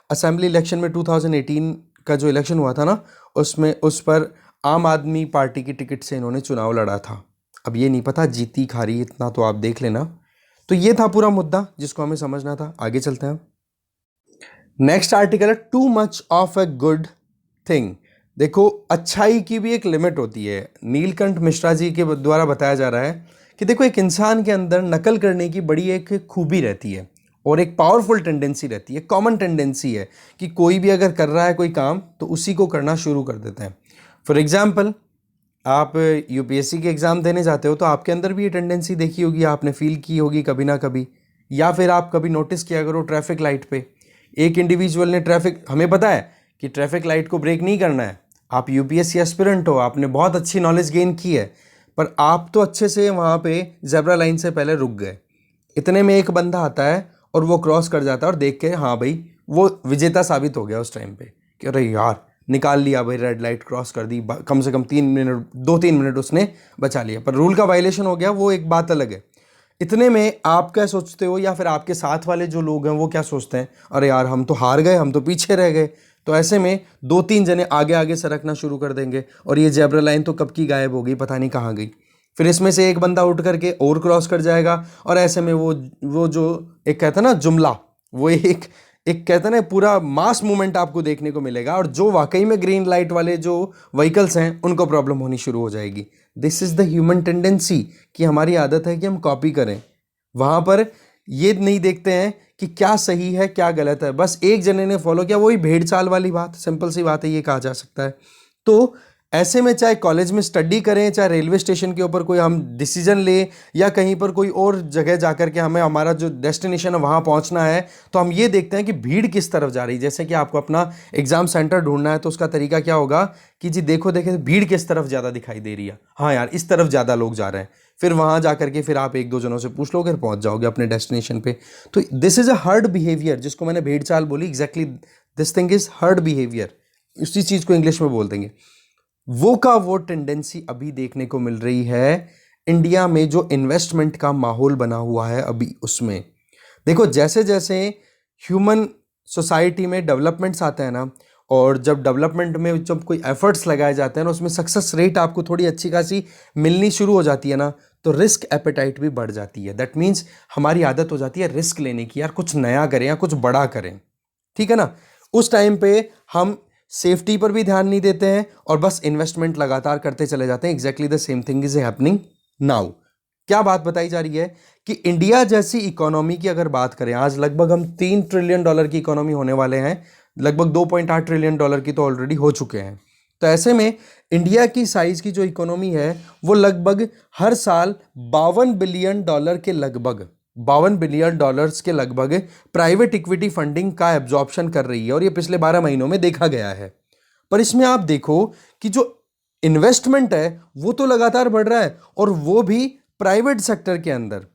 असेंबली इलेक्शन में 2018 का जो इलेक्शन हुआ था ना, उसमें उस पर आम आदमी पार्टी की टिकट से इन्होंने चुनाव लड़ा था। अब ये नहीं पता जीती खारी, इतना तो आप देख लेना। तो ये था पूरा मुद्दा जिसको हमें समझना था। आगे चलते हैं। नेक्स्ट आर्टिकल है too much of a good thing. देखो अच्छाई की भी एक लिमिट होती है। नीलकंठ मिश्रा जी के द्वारा बताया जा रहा है कि देखो एक इंसान के अंदर नकल करने की बड़ी एक खूबी रहती है और एक पावरफुल टेंडेंसी रहती है, कॉमन टेंडेंसी है कि कोई भी अगर कर रहा है कोई काम तो उसी को करना शुरू कर देते हैं। फॉर एग्जाम्पल आप यूपीएससी के एग्ज़ाम देने जाते हो तो आपके अंदर भी ये टेंडेंसी देखी होगी, आपने फील की होगी कभी ना कभी, या फिर आप कभी नोटिस किया करो ट्रैफिक लाइट पे एक इंडिविजुअल ने हमें पता है कि ट्रैफिक लाइट को ब्रेक नहीं करना है। आप यूपीएससी एस्पिरेंट हो, आपने बहुत अच्छी नॉलेज गेन की है, पर आप तो अच्छे से वहाँ पे जेब्रा लाइन से पहले रुक गए। इतने में एक बंदा आता है और वो क्रॉस कर जाता है और देख के हाँ भाई वो विजेता साबित हो गया उस टाइम पे कि अरे यार निकाल लिया भाई, रेड लाइट क्रॉस कर दी, कम से कम 3 मिनट 2-3 मिनट उसने बचा लिया, पर रूल का वायलेशन हो गया, वो एक बात अलग है। इतने में आप क्या सोचते हो, या फिर आपके साथ वाले जो लोग हैं वो क्या सोचते हैं, अरे यार हम तो हार गए, हम तो पीछे रह गए। तो ऐसे में 2-3 जने आगे आगे सरकना शुरू कर देंगे और ये जेब्रा लाइन तो कब की गायब हो गई, पता नहीं कहाँ गई। फिर इसमें से एक बंदा उठ करके और क्रॉस कर जाएगा, और ऐसे में वो जो एक कहता है ना जुमला, वो एक कहते हैं ना पूरा मास मूवमेंट आपको देखने को मिलेगा, और जो वाकई में ग्रीन लाइट वाले जो व्हीकल्स हैं उनको प्रॉब्लम होनी शुरू हो जाएगी। This is the human tendency कि हमारी आदत है कि हम कॉपी करें। वहाँ पर ये नहीं देखते हैं कि क्या सही है क्या गलत है, बस एक जने ने फॉलो किया, वही भेड़ चाल वाली बात, सिंपल सी बात है, ये कहा जा सकता है। तो ऐसे में चाहे कॉलेज में स्टडी करें, चाहे रेलवे स्टेशन के ऊपर कोई हम डिसीजन ले, या कहीं पर कोई और जगह जाकर के हमें हमारा जो डेस्टिनेशन है वहाँ पहुँचना है, तो हम ये देखते हैं कि भीड़ किस तरफ जा रही है। जैसे कि आपको अपना एग्जाम सेंटर ढूंढना है तो उसका तरीका क्या होगा कि जी देखो देखे भीड़ किस तरफ ज़्यादा दिखाई दे रही है, हाँ यार इस तरफ ज़्यादा लोग जा रहे हैं, फिर वहाँ जा करके फिर आप 1-2 जनों से पूछ लोगे, पहुँच जाओगे अपने डेस्टिनेशन पे। तो this is a herd behaviour, जिसको मैंने भेड़ चाल बोली, exactly this thing is heard behaviour, उसी चीज़ को इंग्लिश में बोल देंगे। वो का वो टेंडेंसी अभी देखने को मिल रही है इंडिया में, जो इन्वेस्टमेंट का माहौल बना हुआ है अभी उसमें। देखो जैसे जैसे ह्यूमन सोसाइटी में डेवलपमेंट्स आते हैं ना, और जब डेवलपमेंट में जब कोई एफर्ट्स लगाए जाते हैं ना, उसमें सक्सेस रेट आपको थोड़ी अच्छी खासी मिलनी शुरू हो जाती है ना, तो रिस्क एपेटाइट भी बढ़ जाती है। दैट मीन्स हमारी आदत हो जाती है रिस्क लेने की, यार कुछ नया करें या कुछ बड़ा करें, ठीक है ना। उस टाइम पे हम सेफ्टी पर भी ध्यान नहीं देते हैं और बस इन्वेस्टमेंट लगातार करते चले जाते हैं। Exactly the same thing is happening now. क्या बात बताई जा रही है कि इंडिया जैसी इकोनॉमी की अगर बात करें, आज लगभग हम $3 ट्रिलियन की इकोनॉमी होने वाले हैं, लगभग $2.8 ट्रिलियन की तो ऑलरेडी हो चुके हैं। तो ऐसे में इंडिया की साइज की जो इकोनॉमी है वो लगभग हर साल $52 बिलियन के लगभग $52 बिलियन के लगभग प्राइवेट इक्विटी फंडिंग का एब्जॉर्प्शन कर रही है, और ये पिछले 12 महीनों में देखा गया है। पर इसमें आप देखो कि जो इन्वेस्टमेंट है वो तो लगातार बढ़ रहा है, और वो भी प्राइवेट सेक्टर के अंदर।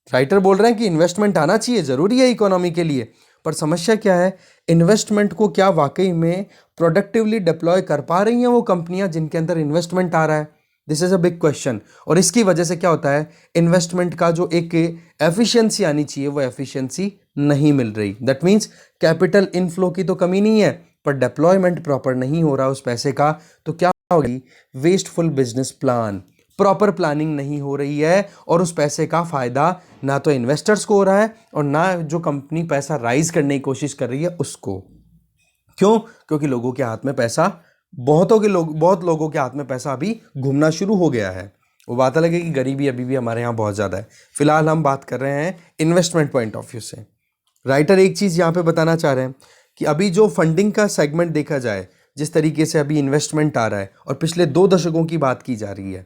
राइटर बोल रहे हैं कि इन्वेस्टमेंट आना चाहिए, जरूरी है इकोनॉमी के लिए, पर समस्या क्या है, इन्वेस्टमेंट को क्या वाकई में प्रोडक्टिवली डिप्लॉय कर पा रही हैं वो कंपनियां जिनके अंदर इन्वेस्टमेंट आ रहा है? This is a big question. और इसकी वजह से क्या होता है, इन्वेस्टमेंट का जो एक एफिशिएंसी आनी चाहिए वो एफिशिएंसी नहीं मिल रही। दैट मीन्स कैपिटल इनफ्लो की तो कमी नहीं है, पर डिप्लॉयमेंट प्रॉपर नहीं हो रहा उस पैसे का, तो क्या होगी, wasteful business plan, proper planning नहीं हो रही है, और उस पैसे का फायदा ना तो इन्वेस्टर्स को हो रहा है और ना जो कंपनी पैसा राइज करने की कोशिश कर रही है उसको। क्यों? क्योंकि लोगों के हाथ में पैसा, बहुत लोगों के हाथ में पैसा अभी घूमना शुरू हो गया है। वो बात अलग है कि गरीबी अभी भी हमारे यहाँ बहुत ज़्यादा है। फिलहाल हम बात कर रहे हैं इन्वेस्टमेंट पॉइंट ऑफ व्यू से। राइटर एक चीज़ यहाँ पे बताना चाह रहे हैं कि अभी जो फंडिंग का सेगमेंट देखा जाए, जिस तरीके से अभी इन्वेस्टमेंट आ रहा है और पिछले 2 दशकों की बात की जा रही है,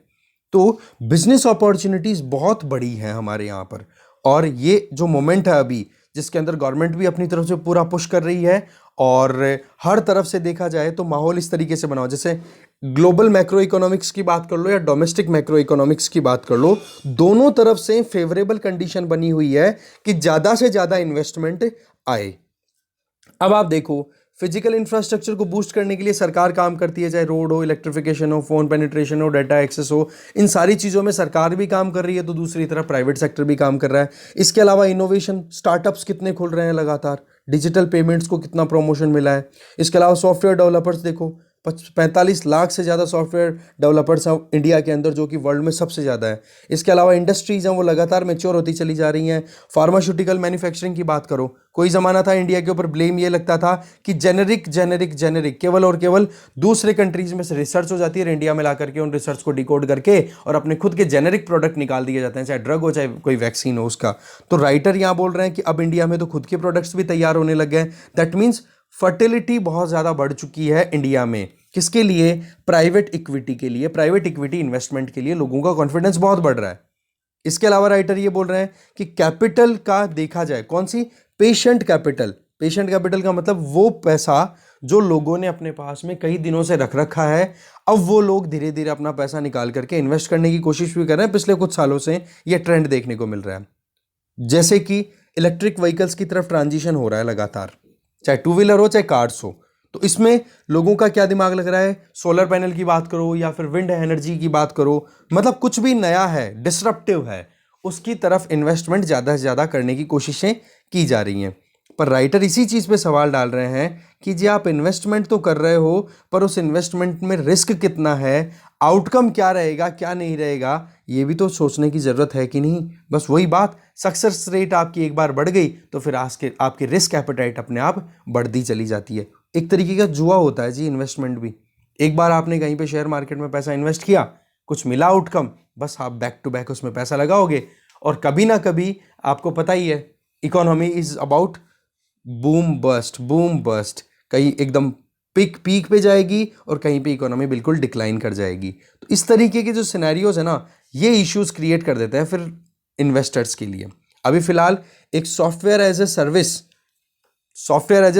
तो बिजनेस अपॉर्चुनिटीज़ बहुत बड़ी हैं हमारे यहाँ पर। और ये जो मोमेंट है अभी, जिसके अंदर गवर्नमेंट भी अपनी तरफ से पूरा पुश कर रही है, और हर तरफ से देखा जाए तो माहौल इस तरीके से बना हो, जैसे ग्लोबल मैक्रो इकोनॉमिक्स की बात कर लो या डोमेस्टिक मैक्रो इकोनॉमिक्स की बात कर लो, दोनों तरफ से फेवरेबल कंडीशन बनी हुई है कि ज़्यादा से ज़्यादा इन्वेस्टमेंट आए। अब आप देखो, फिजिकल इंफ्रास्ट्रक्चर को बूस्ट करने के लिए सरकार काम करती है, चाहे रोड हो, इलेक्ट्रिफिकेशन हो, फोन पेनिट्रेशन हो, डाटा एक्सेस हो, इन सारी चीज़ों में सरकार भी काम कर रही है, तो दूसरी तरफ प्राइवेट सेक्टर भी काम कर रहा है। इसके अलावा इनोवेशन, स्टार्टअप्स कितने खुल रहे हैं लगातार, डिजिटल पेमेंट्स को कितना प्रमोशन मिला है। इसके अलावा सॉफ्टवेयर डेवलपर्स देखो, 45 लाख से ज़्यादा सॉफ्टवेयर डेवलपर्स हैं इंडिया के अंदर, जो कि वर्ल्ड में सबसे ज़्यादा है। इसके अलावा इंडस्ट्रीज़ हैं वो लगातार मैच्योर होती चली जा रही हैं। फार्मास्यूटिकल मैन्युफैक्चरिंग की बात करो, कोई ज़माना था इंडिया के ऊपर ब्लेम ये लगता था कि जेनेरिक जेनेरिक जेनेरिक केवल और केवल दूसरे कंट्रीज़ में से रिसर्च हो जाती है, इंडिया में ला करके उन रिसर्च को डिकोड करके और अपने खुद के जेनेरिक प्रोडक्ट निकाल दिए जाते हैं, चाहे ड्रग हो चाहे कोई वैक्सीन हो उसका। तो राइटर यहाँ बोल रहे हैं कि अब इंडिया में तो खुद के प्रोडक्ट्स भी तैयार होने लग गए। दैट मीन्स फर्टिलिटी बहुत ज़्यादा बढ़ चुकी है इंडिया में। किसके लिए? प्राइवेट इक्विटी के लिए, प्राइवेट इक्विटी इन्वेस्टमेंट के लिए लोगों का कॉन्फिडेंस बहुत बढ़ रहा है। इसके अलावा राइटर ये बोल रहे हैं कि कैपिटल का देखा जाए, कौन सी? Patient capital. पेशेंट कैपिटल का मतलब वो पैसा जो लोगों ने अपने पास में कई दिनों से रख रखा है, अब वो लोग धीरे धीरे अपना पैसा निकाल करके इन्वेस्ट करने की कोशिश भी कर रहे हैं। पिछले कुछ सालों से ये ट्रेंड देखने को मिल रहा है, जैसे कि इलेक्ट्रिक व्हीकल्स की तरफ ट्रांजिशन हो रहा है लगातार, चाहे टू व्हीलर हो चाहे कार्स हो। तो इसमें लोगों का क्या दिमाग लग रहा है, सोलर पैनल की बात करो या फिर विंड एनर्जी की बात करो, मतलब कुछ भी नया है, डिसरप्टिव है, उसकी तरफ इन्वेस्टमेंट ज़्यादा से ज़्यादा करने की कोशिशें की जा रही हैं। पर राइटर इसी चीज़ पे सवाल डाल रहे हैं कि जी आप इन्वेस्टमेंट तो कर रहे हो, पर उस इन्वेस्टमेंट में रिस्क कितना है, आउटकम क्या रहेगा क्या नहीं रहेगा, ये भी तो सोचने की ज़रूरत है कि नहीं। बस वही बात, सक्सेस रेट आपकी एक बार बढ़ गई तो फिर आपकी रिस्क एपेटाइट अपने आप बढ़ती चली जाती है। एक तरीके का जुआ होता है जी इन्वेस्टमेंट भी। एक बार आपने कहीं पे शेयर मार्केट में पैसा इन्वेस्ट किया, कुछ मिला आउटकम, बस आप बैक टू बैक उसमें पैसा लगाओगे, और कभी ना कभी आपको पता ही है economy is about boom bust, कहीं एकदम पीक पे जाएगी और कहीं पे इकोनॉमी बिल्कुल डिक्लाइन कर जाएगी। तो इस तरीके के जो सिनेरियोज है ना, ये इश्यूज क्रिएट कर देते हैं फिर इन्वेस्टर्स के लिए। अभी फिलहाल एक सॉफ्टवेयर एज ए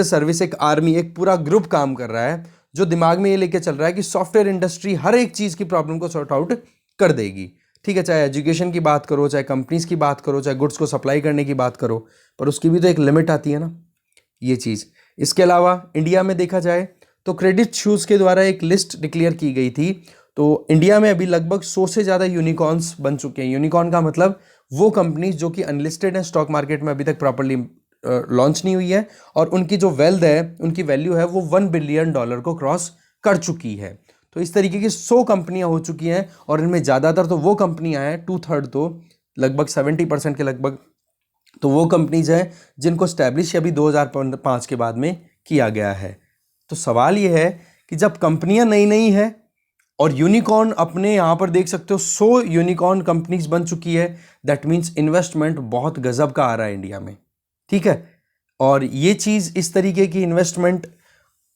सर्विस एक आर्मी, एक पूरा ग्रुप काम कर रहा है, जो दिमाग में ये लेके चल रहा है कि सॉफ्टवेयर इंडस्ट्री हर एक चीज़ की प्रॉब्लम को सॉर्ट आउट कर देगी। ठीक है, चाहे एजुकेशन की बात करो, चाहे कंपनीज की बात करो, चाहे गुड्स को सप्लाई करने की बात करो, पर उसकी भी तो एक लिमिट आती है ना, ये चीज़। इसके अलावा इंडिया में देखा जाए तो क्रेडिट शूज़ के द्वारा एक लिस्ट डिक्लेयर की गई थी, तो इंडिया में अभी लगभग 100 से ज़्यादा यूनिकॉर्न्स बन चुके हैं। यूनिकॉर्न का मतलब वो कंपनीज जो कि अनलिस्टेड हैं स्टॉक मार्केट में, अभी तक प्रॉपर्ली लॉन्च नहीं हुई है, और उनकी जो वेल्थ है, उनकी वैल्यू है वो $1 बिलियन को क्रॉस कर चुकी है। तो इस तरीके की 100 कंपनियां हो चुकी हैं, और इनमें ज़्यादातर तो वो कंपनियां हैं, 2/3 तो लगभग 70% के लगभग तो वो कंपनीज हैं जिनको स्टैब्लिश अभी 2005 के बाद में किया गया है। तो सवाल ये है कि जब कंपनियां नई नई हैं और यूनिकॉर्न अपने यहाँ पर देख सकते हो 100 यूनिकॉर्न कंपनीज बन चुकी है, दैट मीन्स इन्वेस्टमेंट बहुत गजब का आ रहा है इंडिया में, ठीक है। और ये चीज़, इस तरीके की इन्वेस्टमेंट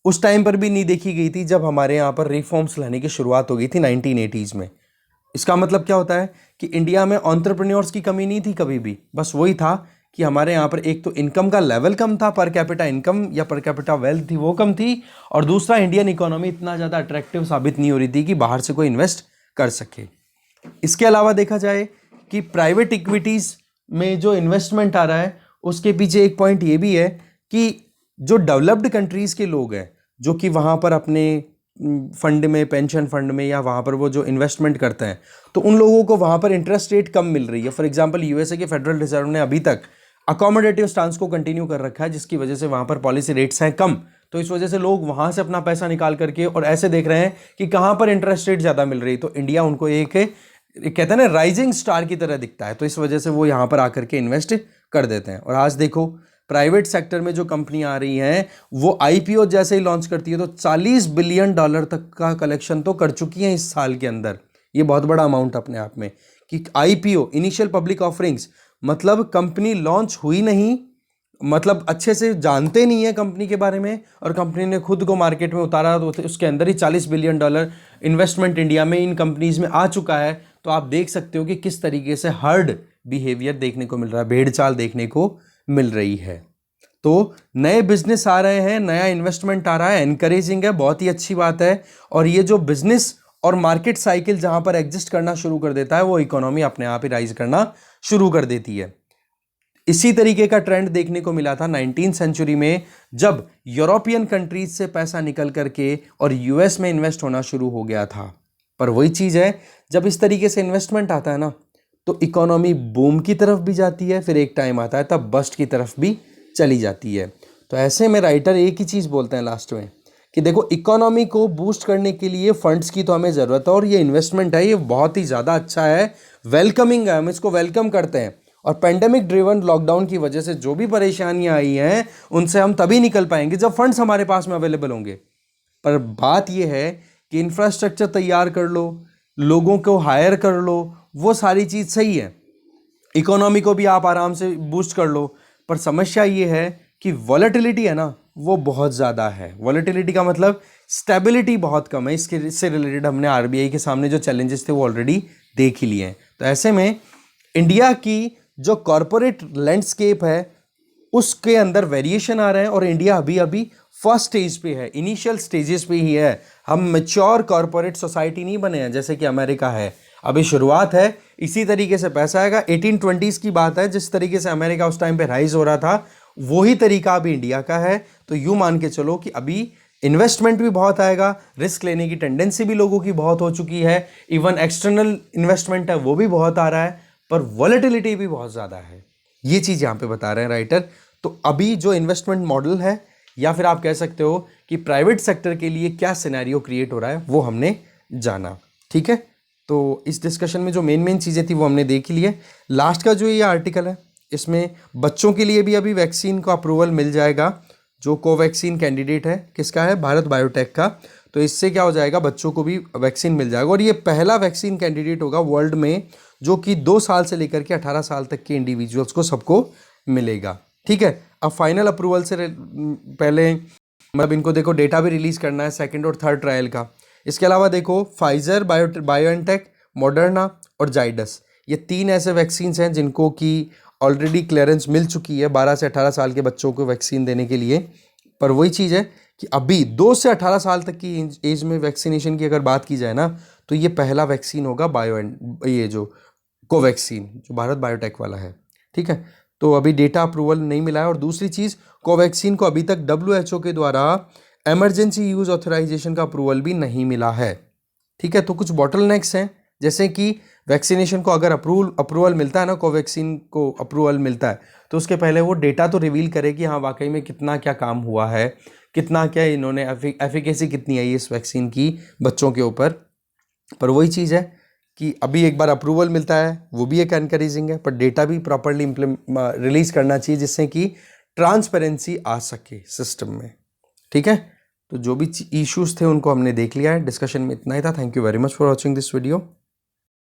उस टाइम पर भी नहीं देखी गई थी जब हमारे यहाँ पर रिफॉर्म्स लाने की शुरुआत हो गई थी 1980s में। इसका मतलब क्या होता है कि इंडिया में एंटरप्रेन्योर्स की कमी नहीं थी कभी भी, बस वही था कि हमारे यहाँ पर एक तो इनकम का लेवल कम था, पर कैपिटा इनकम या पर कैपिटा वेल्थ थी वो कम थी, और दूसरा इंडियन इकोनॉमी इतना ज़्यादा अट्रैक्टिव साबित नहीं हो रही थी कि बाहर से कोई इन्वेस्ट कर सके। इसके अलावा देखा जाए कि प्राइवेट इक्विटीज़ में जो इन्वेस्टमेंट आ रहा है उसके पीछे एक पॉइंट ये भी है कि जो डेवलप्ड कंट्रीज़ के लोग हैं जो कि वहाँ पर अपने फंड में, पेंशन फंड में, या वहाँ पर वो जो इन्वेस्टमेंट करते हैं, तो उन लोगों को वहाँ पर इंटरेस्ट रेट कम मिल रही है। फॉर एग्जांपल यूएसए के फेडरल रिजर्व ने अभी तक अकोमोडेटिव स्टांस को कंटिन्यू कर रखा है, जिसकी वजह से वहाँ पर पॉलिसी रेट्स हैं कम, तो इस वजह से लोग वहाँ से अपना पैसा निकाल करके और ऐसे देख रहे हैं कि कहाँ पर इंटरेस्ट रेट ज़्यादा मिल रही है, तो इंडिया उनको एक कहते हैं ना राइजिंग स्टार की तरह दिखता है, तो इस वजह से वो यहाँ पर आकर के इन्वेस्ट कर देते हैं। और आज देखो प्राइवेट सेक्टर में जो कंपनियां आ रही हैं वो आईपीओ जैसे ही लॉन्च करती है तो $40 बिलियन तक का कलेक्शन तो कर चुकी हैं इस साल के अंदर। ये बहुत बड़ा अमाउंट अपने आप में कि आईपीओ, इनिशियल पब्लिक ऑफरिंग्स, मतलब कंपनी लॉन्च हुई नहीं, मतलब अच्छे से जानते नहीं है कंपनी के बारे में, और कंपनी ने खुद को मार्केट में उतारा तो उसके अंदर ही $40 बिलियन इन्वेस्टमेंट इंडिया में इन कंपनीज में आ चुका है। तो आप देख सकते हो कि किस तरीके से हर्ड बिहेवियर देखने को मिल रहा है, भेड़ चाल देखने को मिल रही है। तो नए बिजनेस आ रहे हैं, नया इन्वेस्टमेंट आ रहा है, एनकरेजिंग है, बहुत ही अच्छी बात है। और ये जो बिजनेस और मार्केट साइकिल जहां पर एग्जिस्ट करना शुरू कर देता है वो इकोनॉमी अपने आप ही राइज करना शुरू कर देती है। इसी तरीके का ट्रेंड देखने को मिला था 19वीं सेंचुरी में, जब यूरोपियन कंट्रीज से पैसा निकल करके और यूएस में इन्वेस्ट होना शुरू हो गया था। पर वही चीज़ है, जब इस तरीके से इन्वेस्टमेंट आता है ना तो इकोनॉमी बूम की तरफ भी जाती है, फिर एक टाइम आता है तब बस्ट की तरफ भी चली जाती है। तो ऐसे में राइटर एक ही चीज़ बोलते हैं लास्ट में कि देखो इकोनॉमी को बूस्ट करने के लिए फंड्स की तो हमें ज़रूरत है, और ये इन्वेस्टमेंट है ये बहुत ही ज़्यादा अच्छा है, वेलकमिंग है, हम इसको वेलकम करते हैं। और पेंडेमिक ड्रिवन लॉकडाउन की वजह से जो भी परेशानियां आई हैं उनसे हम तभी निकल पाएंगे जब फंड्स हमारे पास में अवेलेबल होंगे। पर बात यह है कि इंफ्रास्ट्रक्चर तैयार कर लो, लोगों को हायर कर लो, वो सारी चीज़ सही है, इकोनॉमी को भी आप आराम से बूस्ट कर लो, पर समस्या ये है कि वॉलेटिलिटी है ना वो बहुत ज़्यादा है। वॉलेटिलिटी का मतलब स्टेबिलिटी बहुत कम है। इससे रिलेटेड हमने आरबीआई के सामने जो चैलेंजेस थे वो ऑलरेडी देख ही लिए हैं। तो ऐसे में इंडिया की जो कॉरपोरेट लैंडस्केप है उसके अंदर वेरिएशन आ रहे हैं, और इंडिया अभी अभी फर्स्ट स्टेज पे है, इनिशियल स्टेजेस पे ही है। हम मैच्योर कॉरपोरेट सोसाइटी नहीं बने हैं जैसे कि अमेरिका है, अभी शुरुआत है। इसी तरीके से पैसा आएगा। 1820s की बात है, जिस तरीके से अमेरिका उस टाइम पे राइज हो रहा था वही तरीका अभी इंडिया का है। तो यूं मान के चलो कि अभी इन्वेस्टमेंट भी बहुत आएगा, रिस्क लेने की टेंडेंसी भी लोगों की बहुत हो चुकी है, इवन एक्सटर्नल इन्वेस्टमेंट है वो भी बहुत आ रहा है, पर वॉलेटिलिटी भी बहुत ज़्यादा है। ये चीज़ यहाँ पे बता रहे हैं राइटर। तो अभी जो इन्वेस्टमेंट मॉडल है, या फिर आप कह सकते हो कि प्राइवेट सेक्टर के लिए क्या सिनेरियो क्रिएट हो रहा है, वो हमने जाना। ठीक है, तो इस डिस्कशन में जो मेन चीज़ें थी वो हमने देख ली है। लास्ट का जो ये आर्टिकल है इसमें बच्चों के लिए भी अभी वैक्सीन का अप्रूवल मिल जाएगा। जो कोवैक्सीन कैंडिडेट है किसका है, भारत बायोटेक का। तो इससे क्या हो जाएगा, बच्चों को भी वैक्सीन मिल जाएगा, और ये पहला वैक्सीन कैंडिडेट होगा वर्ल्ड में जो कि 2 साल से लेकर के 18 साल तक के इंडिविजुअल्स को सबको मिलेगा। ठीक है, अब फाइनल अप्रूवल से पहले मतलब इनको देखो डेटा भी रिलीज़ करना है सेकंड और थर्ड ट्रायल का। इसके अलावा देखो फाइजर, बायोएनटेक, मॉडर्ना और जाइडस, ये 3 ऐसे वैक्सीन हैं जिनको कि ऑलरेडी क्लियरेंस मिल चुकी है 12 से 18 साल के बच्चों को वैक्सीन देने के लिए। पर वही चीज़ है कि अभी 2 से 18 साल तक की एज में वैक्सीनेशन की अगर बात की जाए ना, तो ये पहला वैक्सीन होगा ये जो कोवैक्सीन जो भारत बायोटेक वाला है। ठीक है, तो अभी डेटा अप्रूवल नहीं मिला है। और दूसरी चीज़, कोवैक्सीन को अभी तक WHO के द्वारा एमरजेंसी यूज़ ऑथराइजेशन का अप्रूवल भी नहीं मिला है। ठीक है, तो कुछ बॉटलनेक्स हैं जैसे कि वैक्सीनेशन को अगर अप्रूवल मिलता है ना, कोवैक्सीन को अप्रूवल मिलता है, तो उसके पहले वो डेटा तो रिवील करे कि हाँ वाकई में कितना क्या काम हुआ है, कितना क्या इन्होंने एफिकेसी कितनी आई इस वैक्सीन की बच्चों के ऊपर। पर वही चीज़ है कि अभी एक बार अप्रूवल मिलता है वो भी एक एनकरेजिंग है, पर डेटा भी प्रॉपरली रिलीज करना चाहिए जिससे कि ट्रांसपेरेंसी आ सके सिस्टम में। ठीक है, तो जो भी इश्यूज थे उनको हमने देख लिया है, डिस्कशन में इतना ही था। Thank you very much for watching this video.